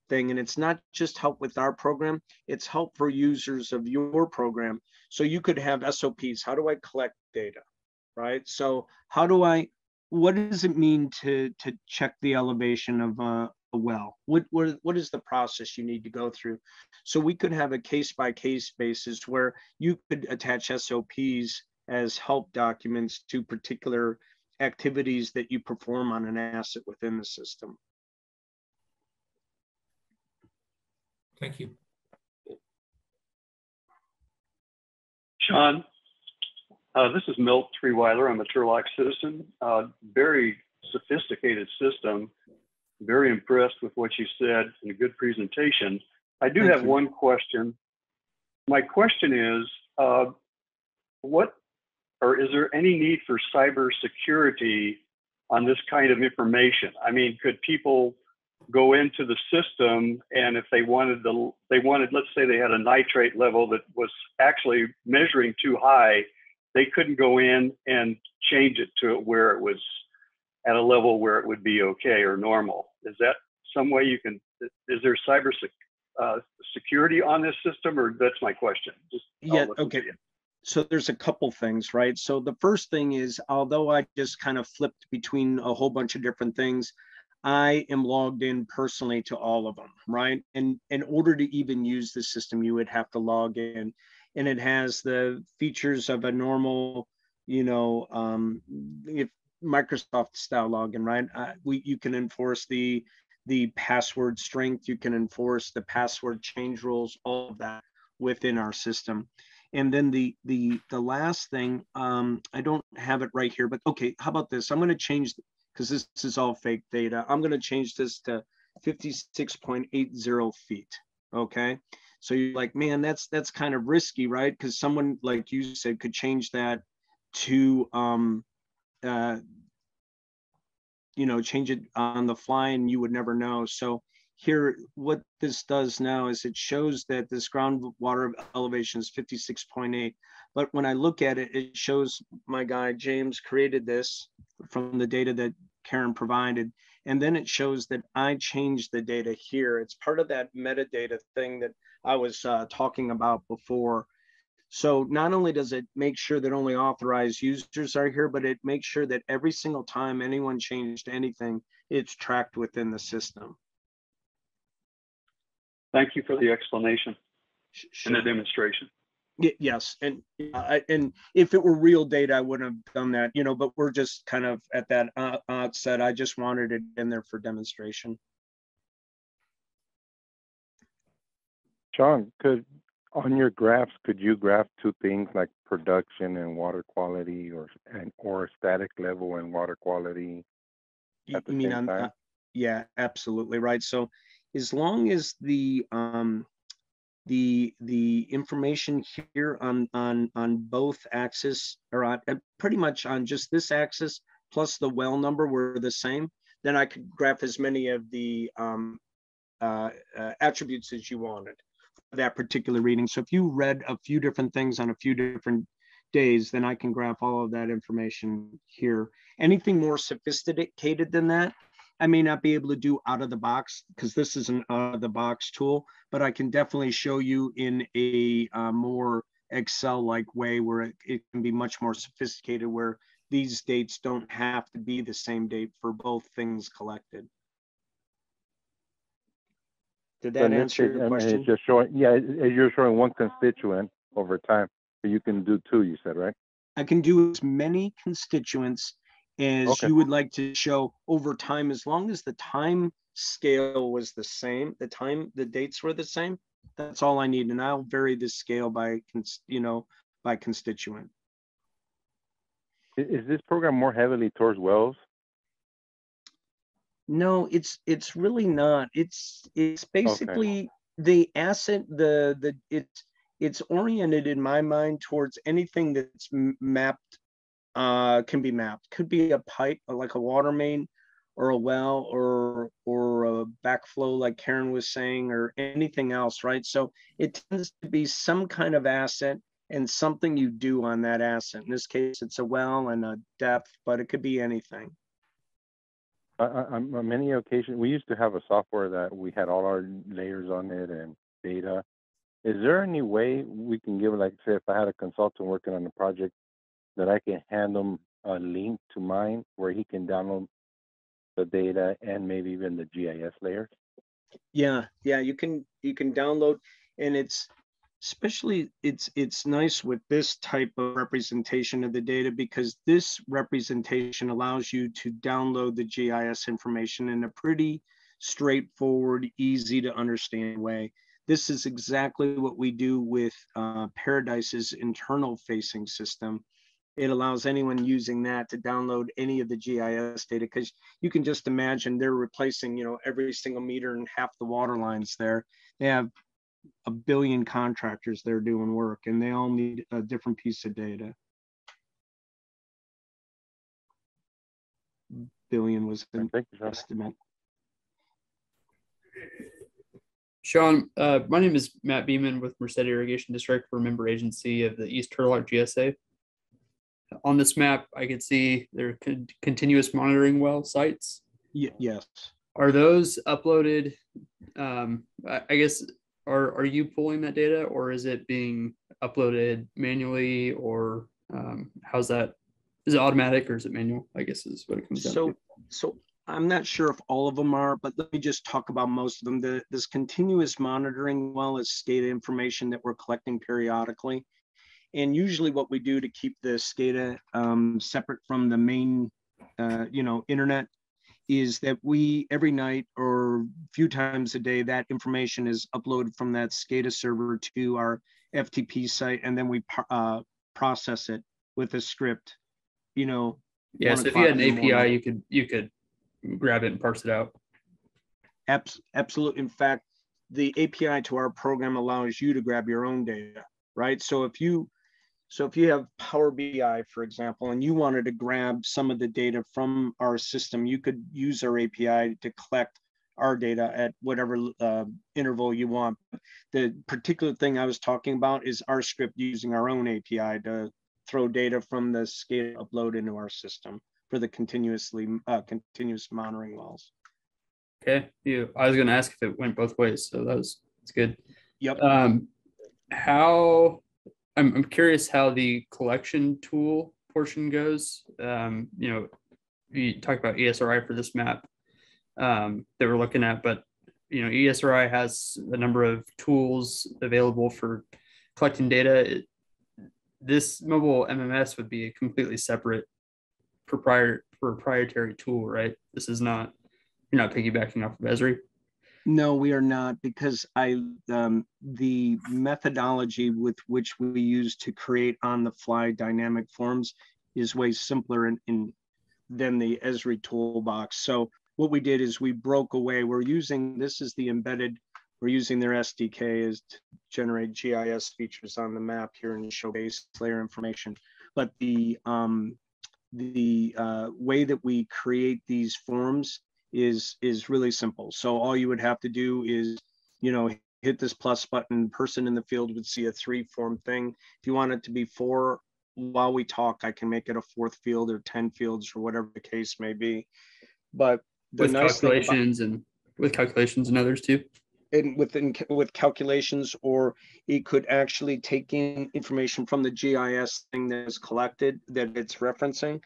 thing. And it's not just help with our program, it's help for users of your program. So you could have SOPs. How do I collect data, right? So what does it mean to check the elevation of a well? What is the process you need to go through? So we could have a case by case basis where you could attach SOPs as help documents to particular activities that you perform on an asset within the system. Thank you. Sean, this is Milt Treeweiler. I'm a Turlock citizen. Very sophisticated system. Very impressed with what you said and a good presentation. I do have one question. My question is, is there any need for cybersecurity on this kind of information? I mean, could people go into the system and if they wanted, let's say they had a nitrate level that was actually measuring too high, they couldn't go in and change it to where it was at a level where it would be okay or normal. Is that some way you can, is there cyber security on this system, or that's my question? Yeah, okay. So there's a couple things, right? So the first thing is, although I just kind of flipped between a whole bunch of different things, I am logged in personally to all of them, right? And in order to even use the system, you would have to log in, and it has the features of a normal, if Microsoft style login, right? You can enforce the password strength, you can enforce the password change rules, all of that within our system. And then the last thing, I don't have it right here, but okay, how about this? I'm going to change, because this is all fake data. I'm going to change this to 56.80 feet. Okay. So you're like, man, that's kind of risky, right? Because someone, like you said, could change that to, change it on the fly and you would never know. So here, what this does now is it shows that this groundwater elevation is 56.8. But when I look at it, it shows my guy, James, created this from the data that Karen provided. And then it shows that I changed the data here. It's part of that metadata thing that I was talking about before. So not only does it make sure that only authorized users are here, but it makes sure that every single time anyone changed anything, it's tracked within the system. Thank you for the explanation and the demonstration. Yes, and if it were real data, I wouldn't have done that, but we're just kind of at that outset. I just wanted it in there for demonstration. Sean, on your graphs, could you graph two things like production and water quality, or static level and water quality at the same time? Yeah, absolutely right. So as long as the information here on both axes, or on pretty much on just this axis plus the well number were the same, then I could graph as many of the attributes as you wanted for that particular reading. So if you read a few different things on a few different days, then I can graph all of that information here. Anything more sophisticated than that, I may not be able to do out of the box, because this is an out of the box tool, but I can definitely show you in a more Excel-like way where it can be much more sophisticated, where these dates don't have to be the same date for both things collected. Did that answer your question? It's just showing, yeah, you're showing one constituent over time, but you can do two, you said, right? I can do as many constituents as you would like to show over time, as long as the time scale was the same, the dates were the same. That's all I need, and I'll vary the scale by constituent. Is this program more heavily towards wells? No, it's really not. It's basically the asset. It's oriented in my mind towards anything that's mapped. Can be mapped. Could be a pipe, like a water main, or a well or a backflow like Karen was saying, or anything else, right? So it tends to be some kind of asset and something you do on that asset. In this case, it's a well and a depth, but it could be anything. On many occasions, we used to have a software that we had all our layers on it and data. Is there any way we can give, like, say, if I had a consultant working on a project, that I can hand them a link to mine where he can download the data and maybe even the GIS layers? Yeah, you can download, and it's especially it's nice with this type of representation of the data, because this representation allows you to download the GIS information in a pretty straightforward, easy to understand way. This is exactly what we do with Paradise's internal facing system. It allows anyone using that to download any of the GIS data, because you can just imagine they're replacing, every single meter and half the water lines there. They have a billion contractors there doing work, and they all need a different piece of data. Billion was an estimate. Sean, my name is Matt Beeman with Merced Irrigation District. We're a member agency of the East Turlock GSA. On this map, I can see there are continuous monitoring well sites. Yes. Are those uploaded? I guess, are you pulling that data, or is it being uploaded manually, or how's that? Is it automatic or is it manual? I guess is what it comes down to. So I'm not sure if all of them are, but let me just talk about most of them. This continuous monitoring well is SCADA information that we're collecting periodically. And usually what we do to keep the SCADA separate from the main, internet, is that we, every night or a few times a day, that information is uploaded from that SCADA server to our FTP site, and then we process it with a script, Yeah, so if you had an API, you could grab it and parse it out. Absolutely. In fact, the API to our program allows you to grab your own data, right? So if you have Power BI, for example, and you wanted to grab some of the data from our system, you could use our API to collect our data at whatever interval you want. The particular thing I was talking about is our script using our own API to throw data from the SCADA upload into our system for the continuous monitoring wells. Okay, I was going to ask if it went both ways, so that's good. Yep. I'm curious how the collection tool portion goes. You talk about ESRI for this map that we're looking at, but ESRI has a number of tools available for collecting data. This mobile MMS would be a completely separate proprietary tool, right? This is not, you're not piggybacking off of Esri. No, we are not, because the methodology with which we use to create on-the-fly dynamic forms is way simpler than the Esri toolbox. So what we did is we broke away. This is the embedded, we're using their SDK is to generate GIS features on the map here and show base layer information. But the way that we create these forms is really simple. So all you would have to do is, hit this plus button, person in the field would see a 3-form thing. If you want it to be 4, while we talk, I can make it a 4th field or 10 fields or whatever the case may be. But with calculations and others too. And with calculations, or it could actually take in information from the GIS thing that is collected that it's referencing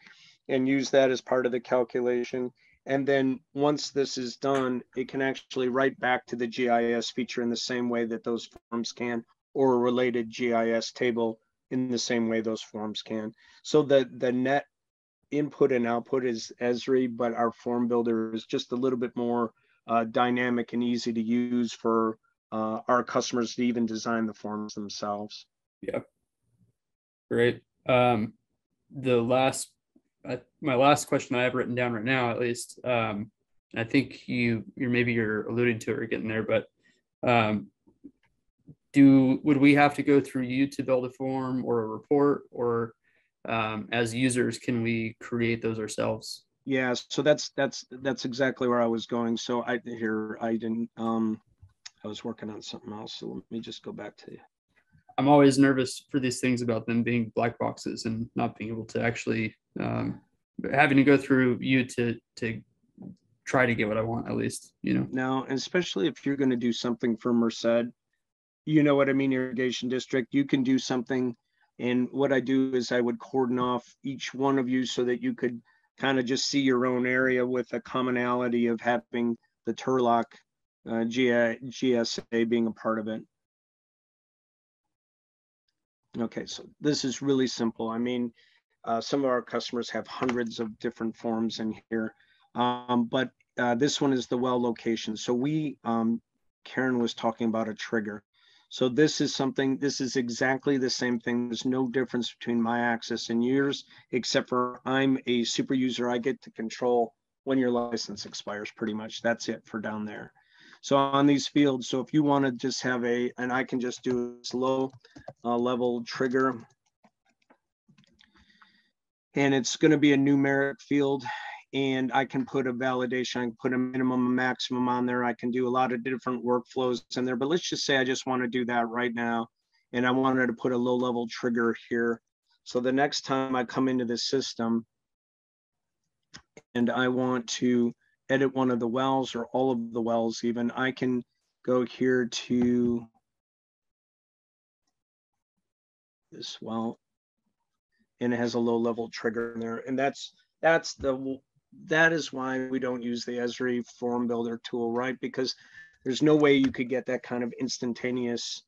and use that as part of the calculation. And then once this is done, it can actually write back to the GIS feature in the same way that those forms can, or a related GIS table in the same way those forms can. So the net input and output is Esri, but our form builder is just a little bit more dynamic and easy to use for our customers to even design the forms themselves. Yeah, great. My last question I have written down right now, at least, I think you're alluding to it or getting there, but would we have to go through you to build a form or a report, or as users, can we create those ourselves? Yeah, so that's exactly where I was going. So I didn't I was working on something else. So let me just go back to you. I'm always nervous for these things about them being black boxes and not being able to actually having to go through you to try to get what I want, at least, you know. Now, especially if you're going to do something for Merced, you know what I mean, irrigation district, you can do something. And what I do is I would cordon off each one of you so that you could kind of just see your own area with a commonality of having the Turlock GSA being a part of it. Okay, so this is really simple. I mean, some of our customers have hundreds of different forms in here, but this one is the well location. So Karen was talking about a trigger. So this is exactly the same thing. There's no difference between my access and yours, except for I'm a super user. I get to control when your license expires, pretty much. That's it for down there. So on these fields, so if you want to just have and I can just do this low level trigger, and it's going to be a numeric field, and I can put a validation, I can put a minimum and maximum on there. I can do a lot of different workflows in there, but let's just say I just want to do that right now. And I wanted to put a low level trigger here. So the next time I come into the system and I want to edit one of the wells or all of the wells even, I can go here to this well, and it has a low level trigger in there. And that is why we don't use the Esri form builder tool, right? Because there's no way you could get that kind of instantaneous,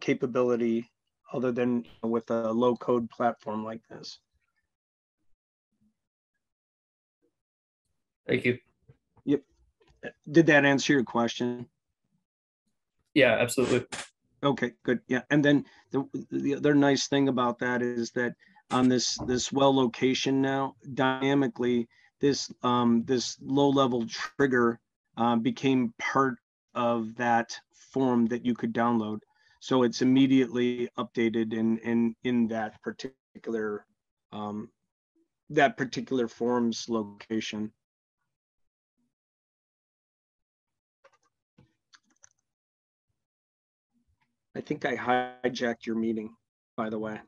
capability other than with a low code platform like this. Thank you. Yep. Did that answer your question? Yeah, absolutely. Okay, good. Yeah, and then the other nice thing about that is that on this well location now, dynamically, this low level trigger became part of that form that you could download. So it's immediately updated in that particular form's location. I think I hijacked your meeting, by the way.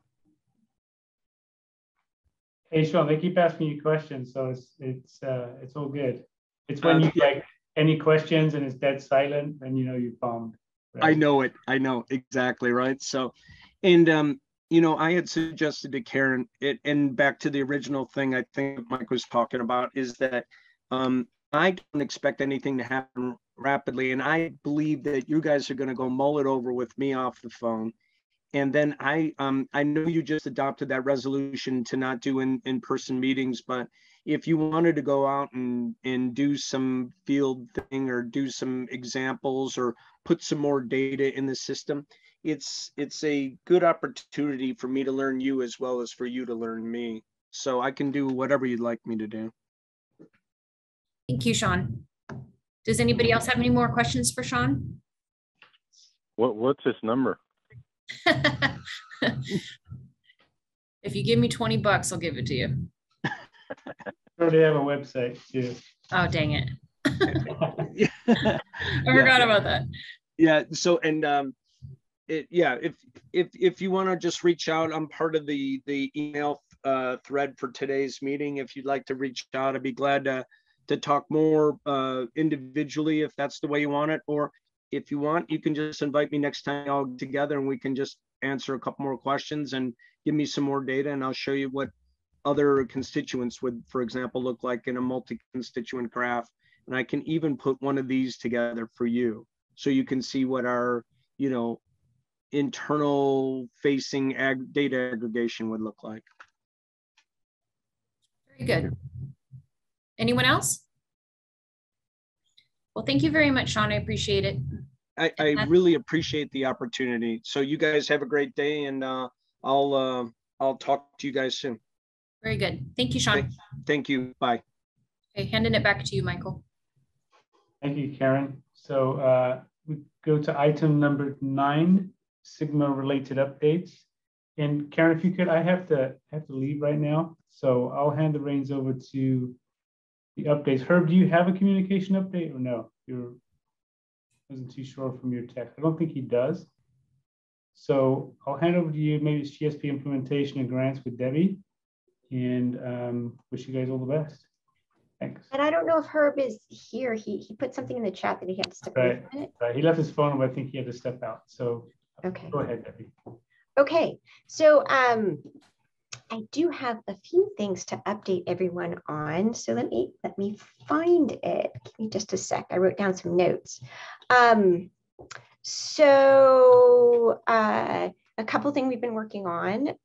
Hey, Sean, they keep asking you questions, so it's all good. It's when you like any questions and it's dead silent, and you bombed. Right? I know it. I know exactly, right? So, and I had suggested to Karen and back to the original thing I think Mike was talking about is that I don't expect anything to happen rapidly, and I believe that you guys are going to go mull it over with me off the phone. And then I know you just adopted that resolution to not do in-person meetings, but if you wanted to go out and do some field thing or do some examples or put some more data in the system, it's a good opportunity for me to learn you as well as for you to learn me. So I can do whatever you'd like me to do. Thank you, Sean. Does anybody else have any more questions for Sean? What's his number? If you give me $20, I'll give it to you. Sure, they have a website too. Oh, dang it. I forgot about that. Yeah. So, and if you want to just reach out, I'm part of the email thread for today's meeting. If you'd like to reach out, I'd be glad to talk more individually if that's the way you want it. Or if you want, you can just invite me next time all together and we can just answer a couple more questions and give me some more data, and I'll show you what other constituents would, for example, look like in a multi-constituent graph. And I can even put one of these together for you so you can see what our, internal facing data aggregation would look like. Very good. Anyone else? Well, thank you very much, Sean. I appreciate it. I really appreciate the opportunity. So you guys have a great day, and I'll talk to you guys soon. Very good. Thank you, Sean. Thank you. Bye. Okay, handing it back to you, Michael. Thank you, Karen. So we go to item number 9, Sigma related updates. And Karen, if you could, I have to leave right now, so I'll hand the reins over to the updates. Herb, do you have a communication update or no? Wasn't too sure from your text. I don't think he does. So I'll hand over to you. Maybe it's GSP implementation and grants with Debbie, and wish you guys all the best. Thanks. And I don't know if Herb is here. He put something in the chat that he had to step away from it. He left his phone, but I think he had to step out. So okay, go ahead, Debbie. Okay, so I do have a few things to update everyone on. So let me find it. Give me just a sec. I wrote down some notes. So a couple things we've been working on.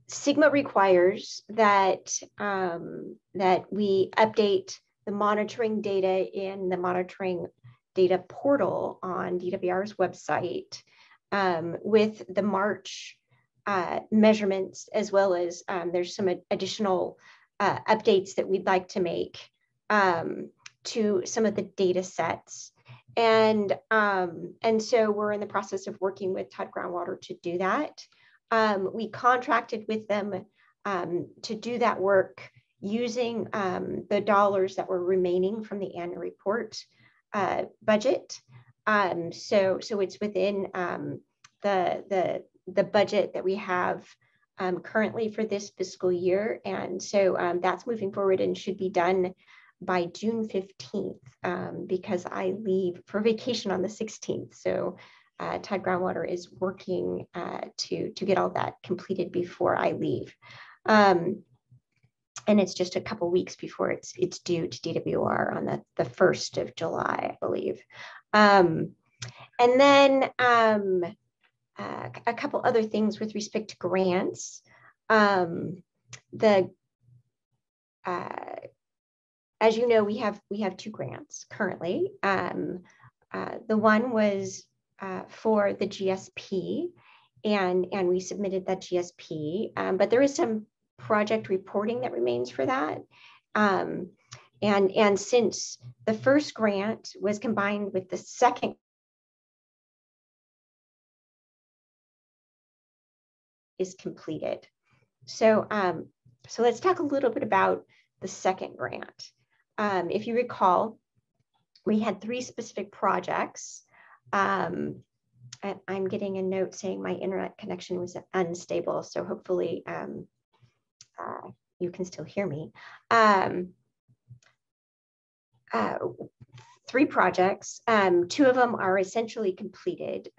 Sigma requires that that we update the monitoring data in the monitoring data portal on DWR's website with the March measurements, as well as there's some additional updates that we'd like to make to some of the data sets. And so we're in the process of working with Todd Groundwater to do that. We contracted with them to do that work using the dollars that were remaining from the annual report budget. So it's within the budget that we have currently for this fiscal year. And so that's moving forward and should be done by June 15th because I leave for vacation on the 16th. So Todd Groundwater is working to get all that completed before I leave. And it's just a couple weeks before it's due to DWR on the 1st of July, I believe. And then a couple other things with respect to grants. As you know, we have two grants currently. The one was for the GSP, and we submitted that GSP, but there is some project reporting that remains for that. And since the first grant was combined with the second is completed. So let's talk a little bit about the second grant. If you recall, we had 3 specific projects. And I'm getting a note saying my internet connection was unstable, so hopefully you can still hear me. 3 projects, 2 of them are essentially completed.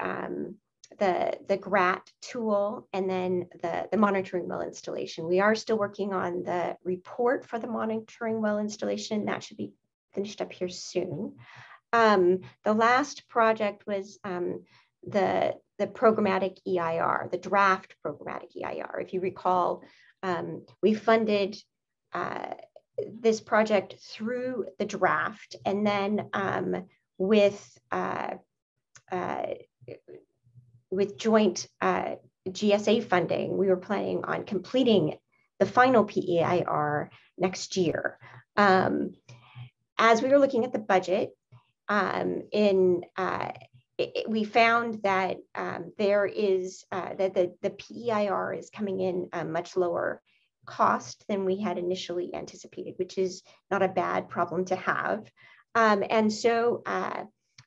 The GRAT tool and then the monitoring well installation. We are still working on the report for the monitoring well installation. That should be finished up here soon. The last project was the programmatic EIR, the draft programmatic EIR. If you recall, we funded this project through the draft, and then with joint GSA funding, we were planning on completing the final PEIR next year. As we were looking at the budget, we found that there is that the PEIR is coming in much lower cost than we had initially anticipated, which is not a bad problem to have. And so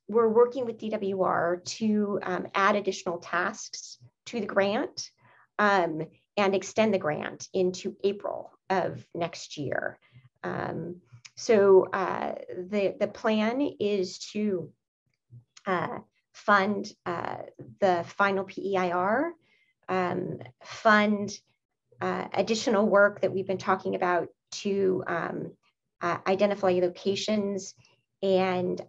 we're working with DWR to add additional tasks to the grant and extend the grant into April of next year. So the plan is to fund the final PEIR, fund additional work that we've been talking about to identify locations and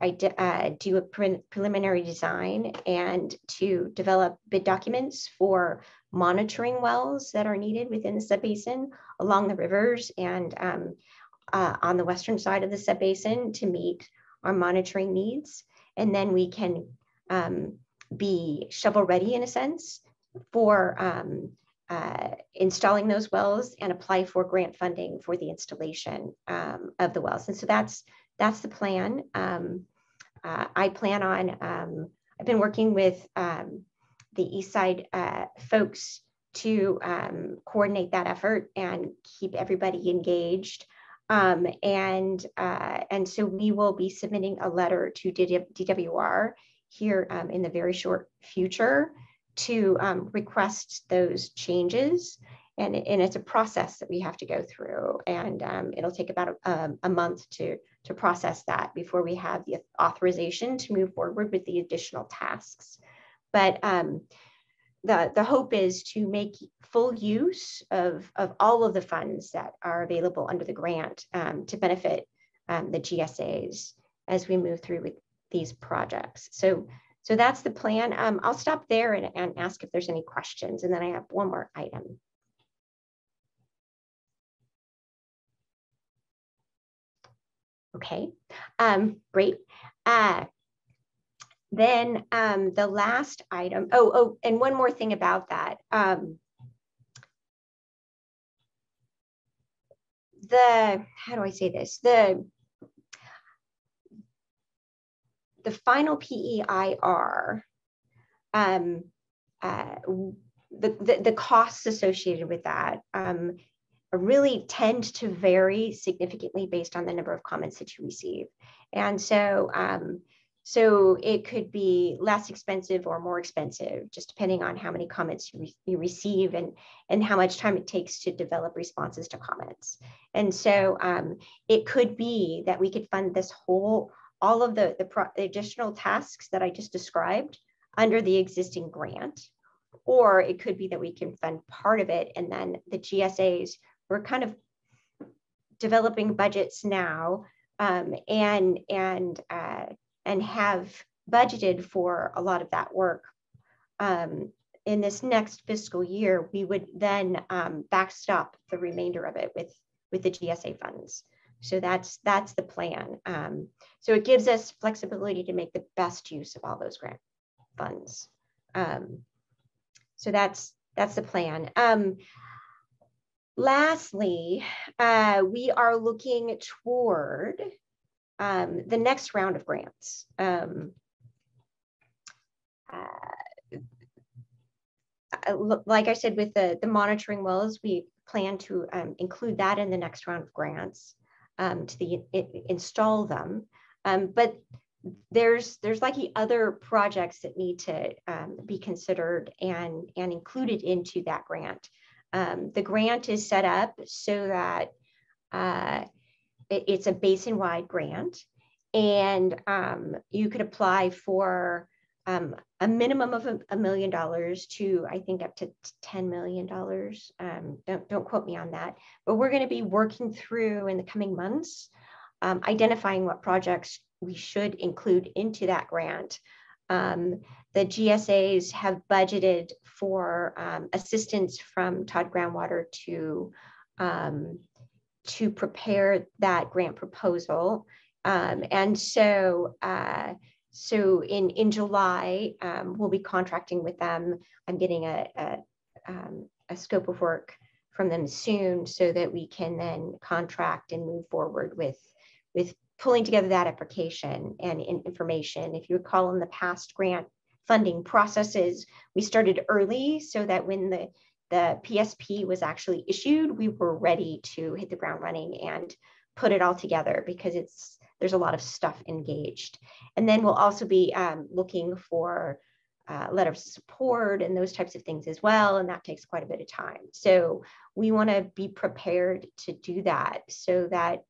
do a preliminary design and to develop bid documents for monitoring wells that are needed within the subbasin along the rivers and on the western side of the subbasin to meet our monitoring needs. And then we can be shovel ready in a sense for installing those wells and apply for grant funding for the installation of the wells. And so that's the plan. I plan on, I've been working with East Side folks to coordinate that effort and keep everybody engaged. And so we will be submitting a letter to DWR here in the very short future to request those changes. And it's a process that we have to go through, and it'll take about a month to process that before we have the authorization to move forward with the additional tasks. But the hope is to make full use of all of the funds that are available under the grant to benefit the GSAs as we move through with these projects. So that's the plan. I'll stop there and ask if there's any questions, and then I have one more item. Okay, great. Then the last item, and one more thing about that. How do I say this? The final PEIR, the costs associated with that really tend to vary significantly based on the number of comments that you receive. And so, so it could be less expensive or more expensive, just depending on how many comments you receive and how much time it takes to develop responses to comments. And so it could be that we could fund this all of the additional tasks that I just described under the existing grant, or it could be that we can fund part of it, and then the GSAs, we're kind of developing budgets now and have budgeted for a lot of that work. In this next fiscal year, we would then backstop the remainder of it with the GSA funds. So that's the plan. So it gives us flexibility to make the best use of all those grant funds. So that's the plan. Lastly, we are looking toward the next round of grants. Like I said, with the monitoring wells, we plan to include that in the next round of grants to install them. But there's likely other projects that need to be considered and included into that grant. The grant is set up so that it's a basin-wide grant, and you could apply for a minimum of $1 million to, I think, up to $10 million. Don't quote me on that, but we're going to be working through in the coming months, identifying what projects we should include into that grant. The GSAs have budgeted for assistance from Todd Groundwater to prepare that grant proposal. And so in July, we'll be contracting with them. I'm getting a scope of work from them soon so that we can then contract and move forward with pulling together that application and information. If you recall, in the past grant funding processes, we started early so that when the PSP was actually issued, we were ready to hit the ground running and put it all together, because there's a lot of stuff engaged. And then we'll also be looking for letters of support and those types of things as well, and that takes quite a bit of time. So we want to be prepared to do that so that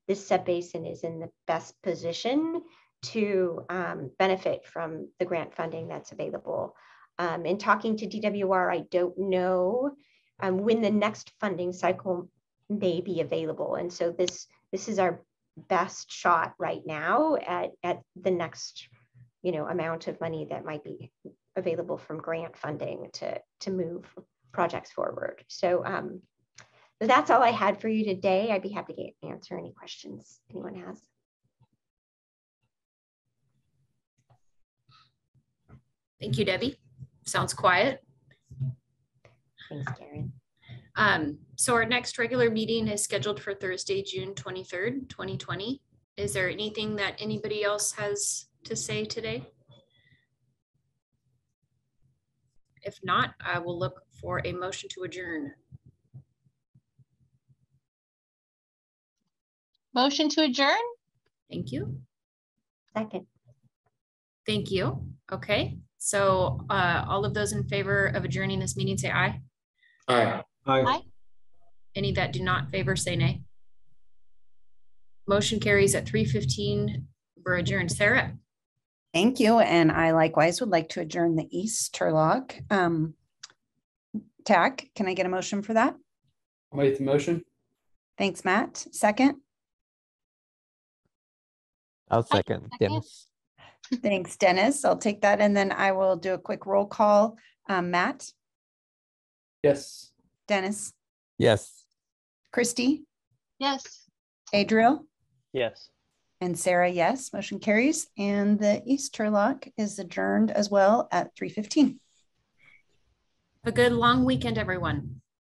this subbasin is in the best position to benefit from the grant funding that's available. In talking to DWR, I don't know when the next funding cycle may be available. And so this is our best shot right now at the next amount of money that might be available from grant funding to move projects forward. So that's all I had for you today. I'd be happy to answer any questions anyone has. Thank you, Debbie. Sounds quiet. Thanks, Karen. So our next regular meeting is scheduled for Thursday, June 23rd, 2020. Is there anything that anybody else has to say today? If not, I will look for a motion to adjourn. Motion to adjourn? Thank you. Second. Thank you. Okay, so all of those in favor of adjourning this meeting, say aye. Aye. Aye. Any that do not favor, say nay. Motion carries at 3:15. We're adjourned. Sarah? Thank you. And I likewise would like to adjourn the East Turlock TAC. Can I get a motion for that? I'll make the motion. Thanks, Matt. Second. I'll second, Dennis. Thanks, Dennis. I'll take that. And then I will do a quick roll call. Matt, Yes. Dennis, Yes. Christy, Yes. Adriel, Yes. and Sarah, yes. Motion carries. And the East Turlock is adjourned as well at 3:15. Have a good long weekend, everyone.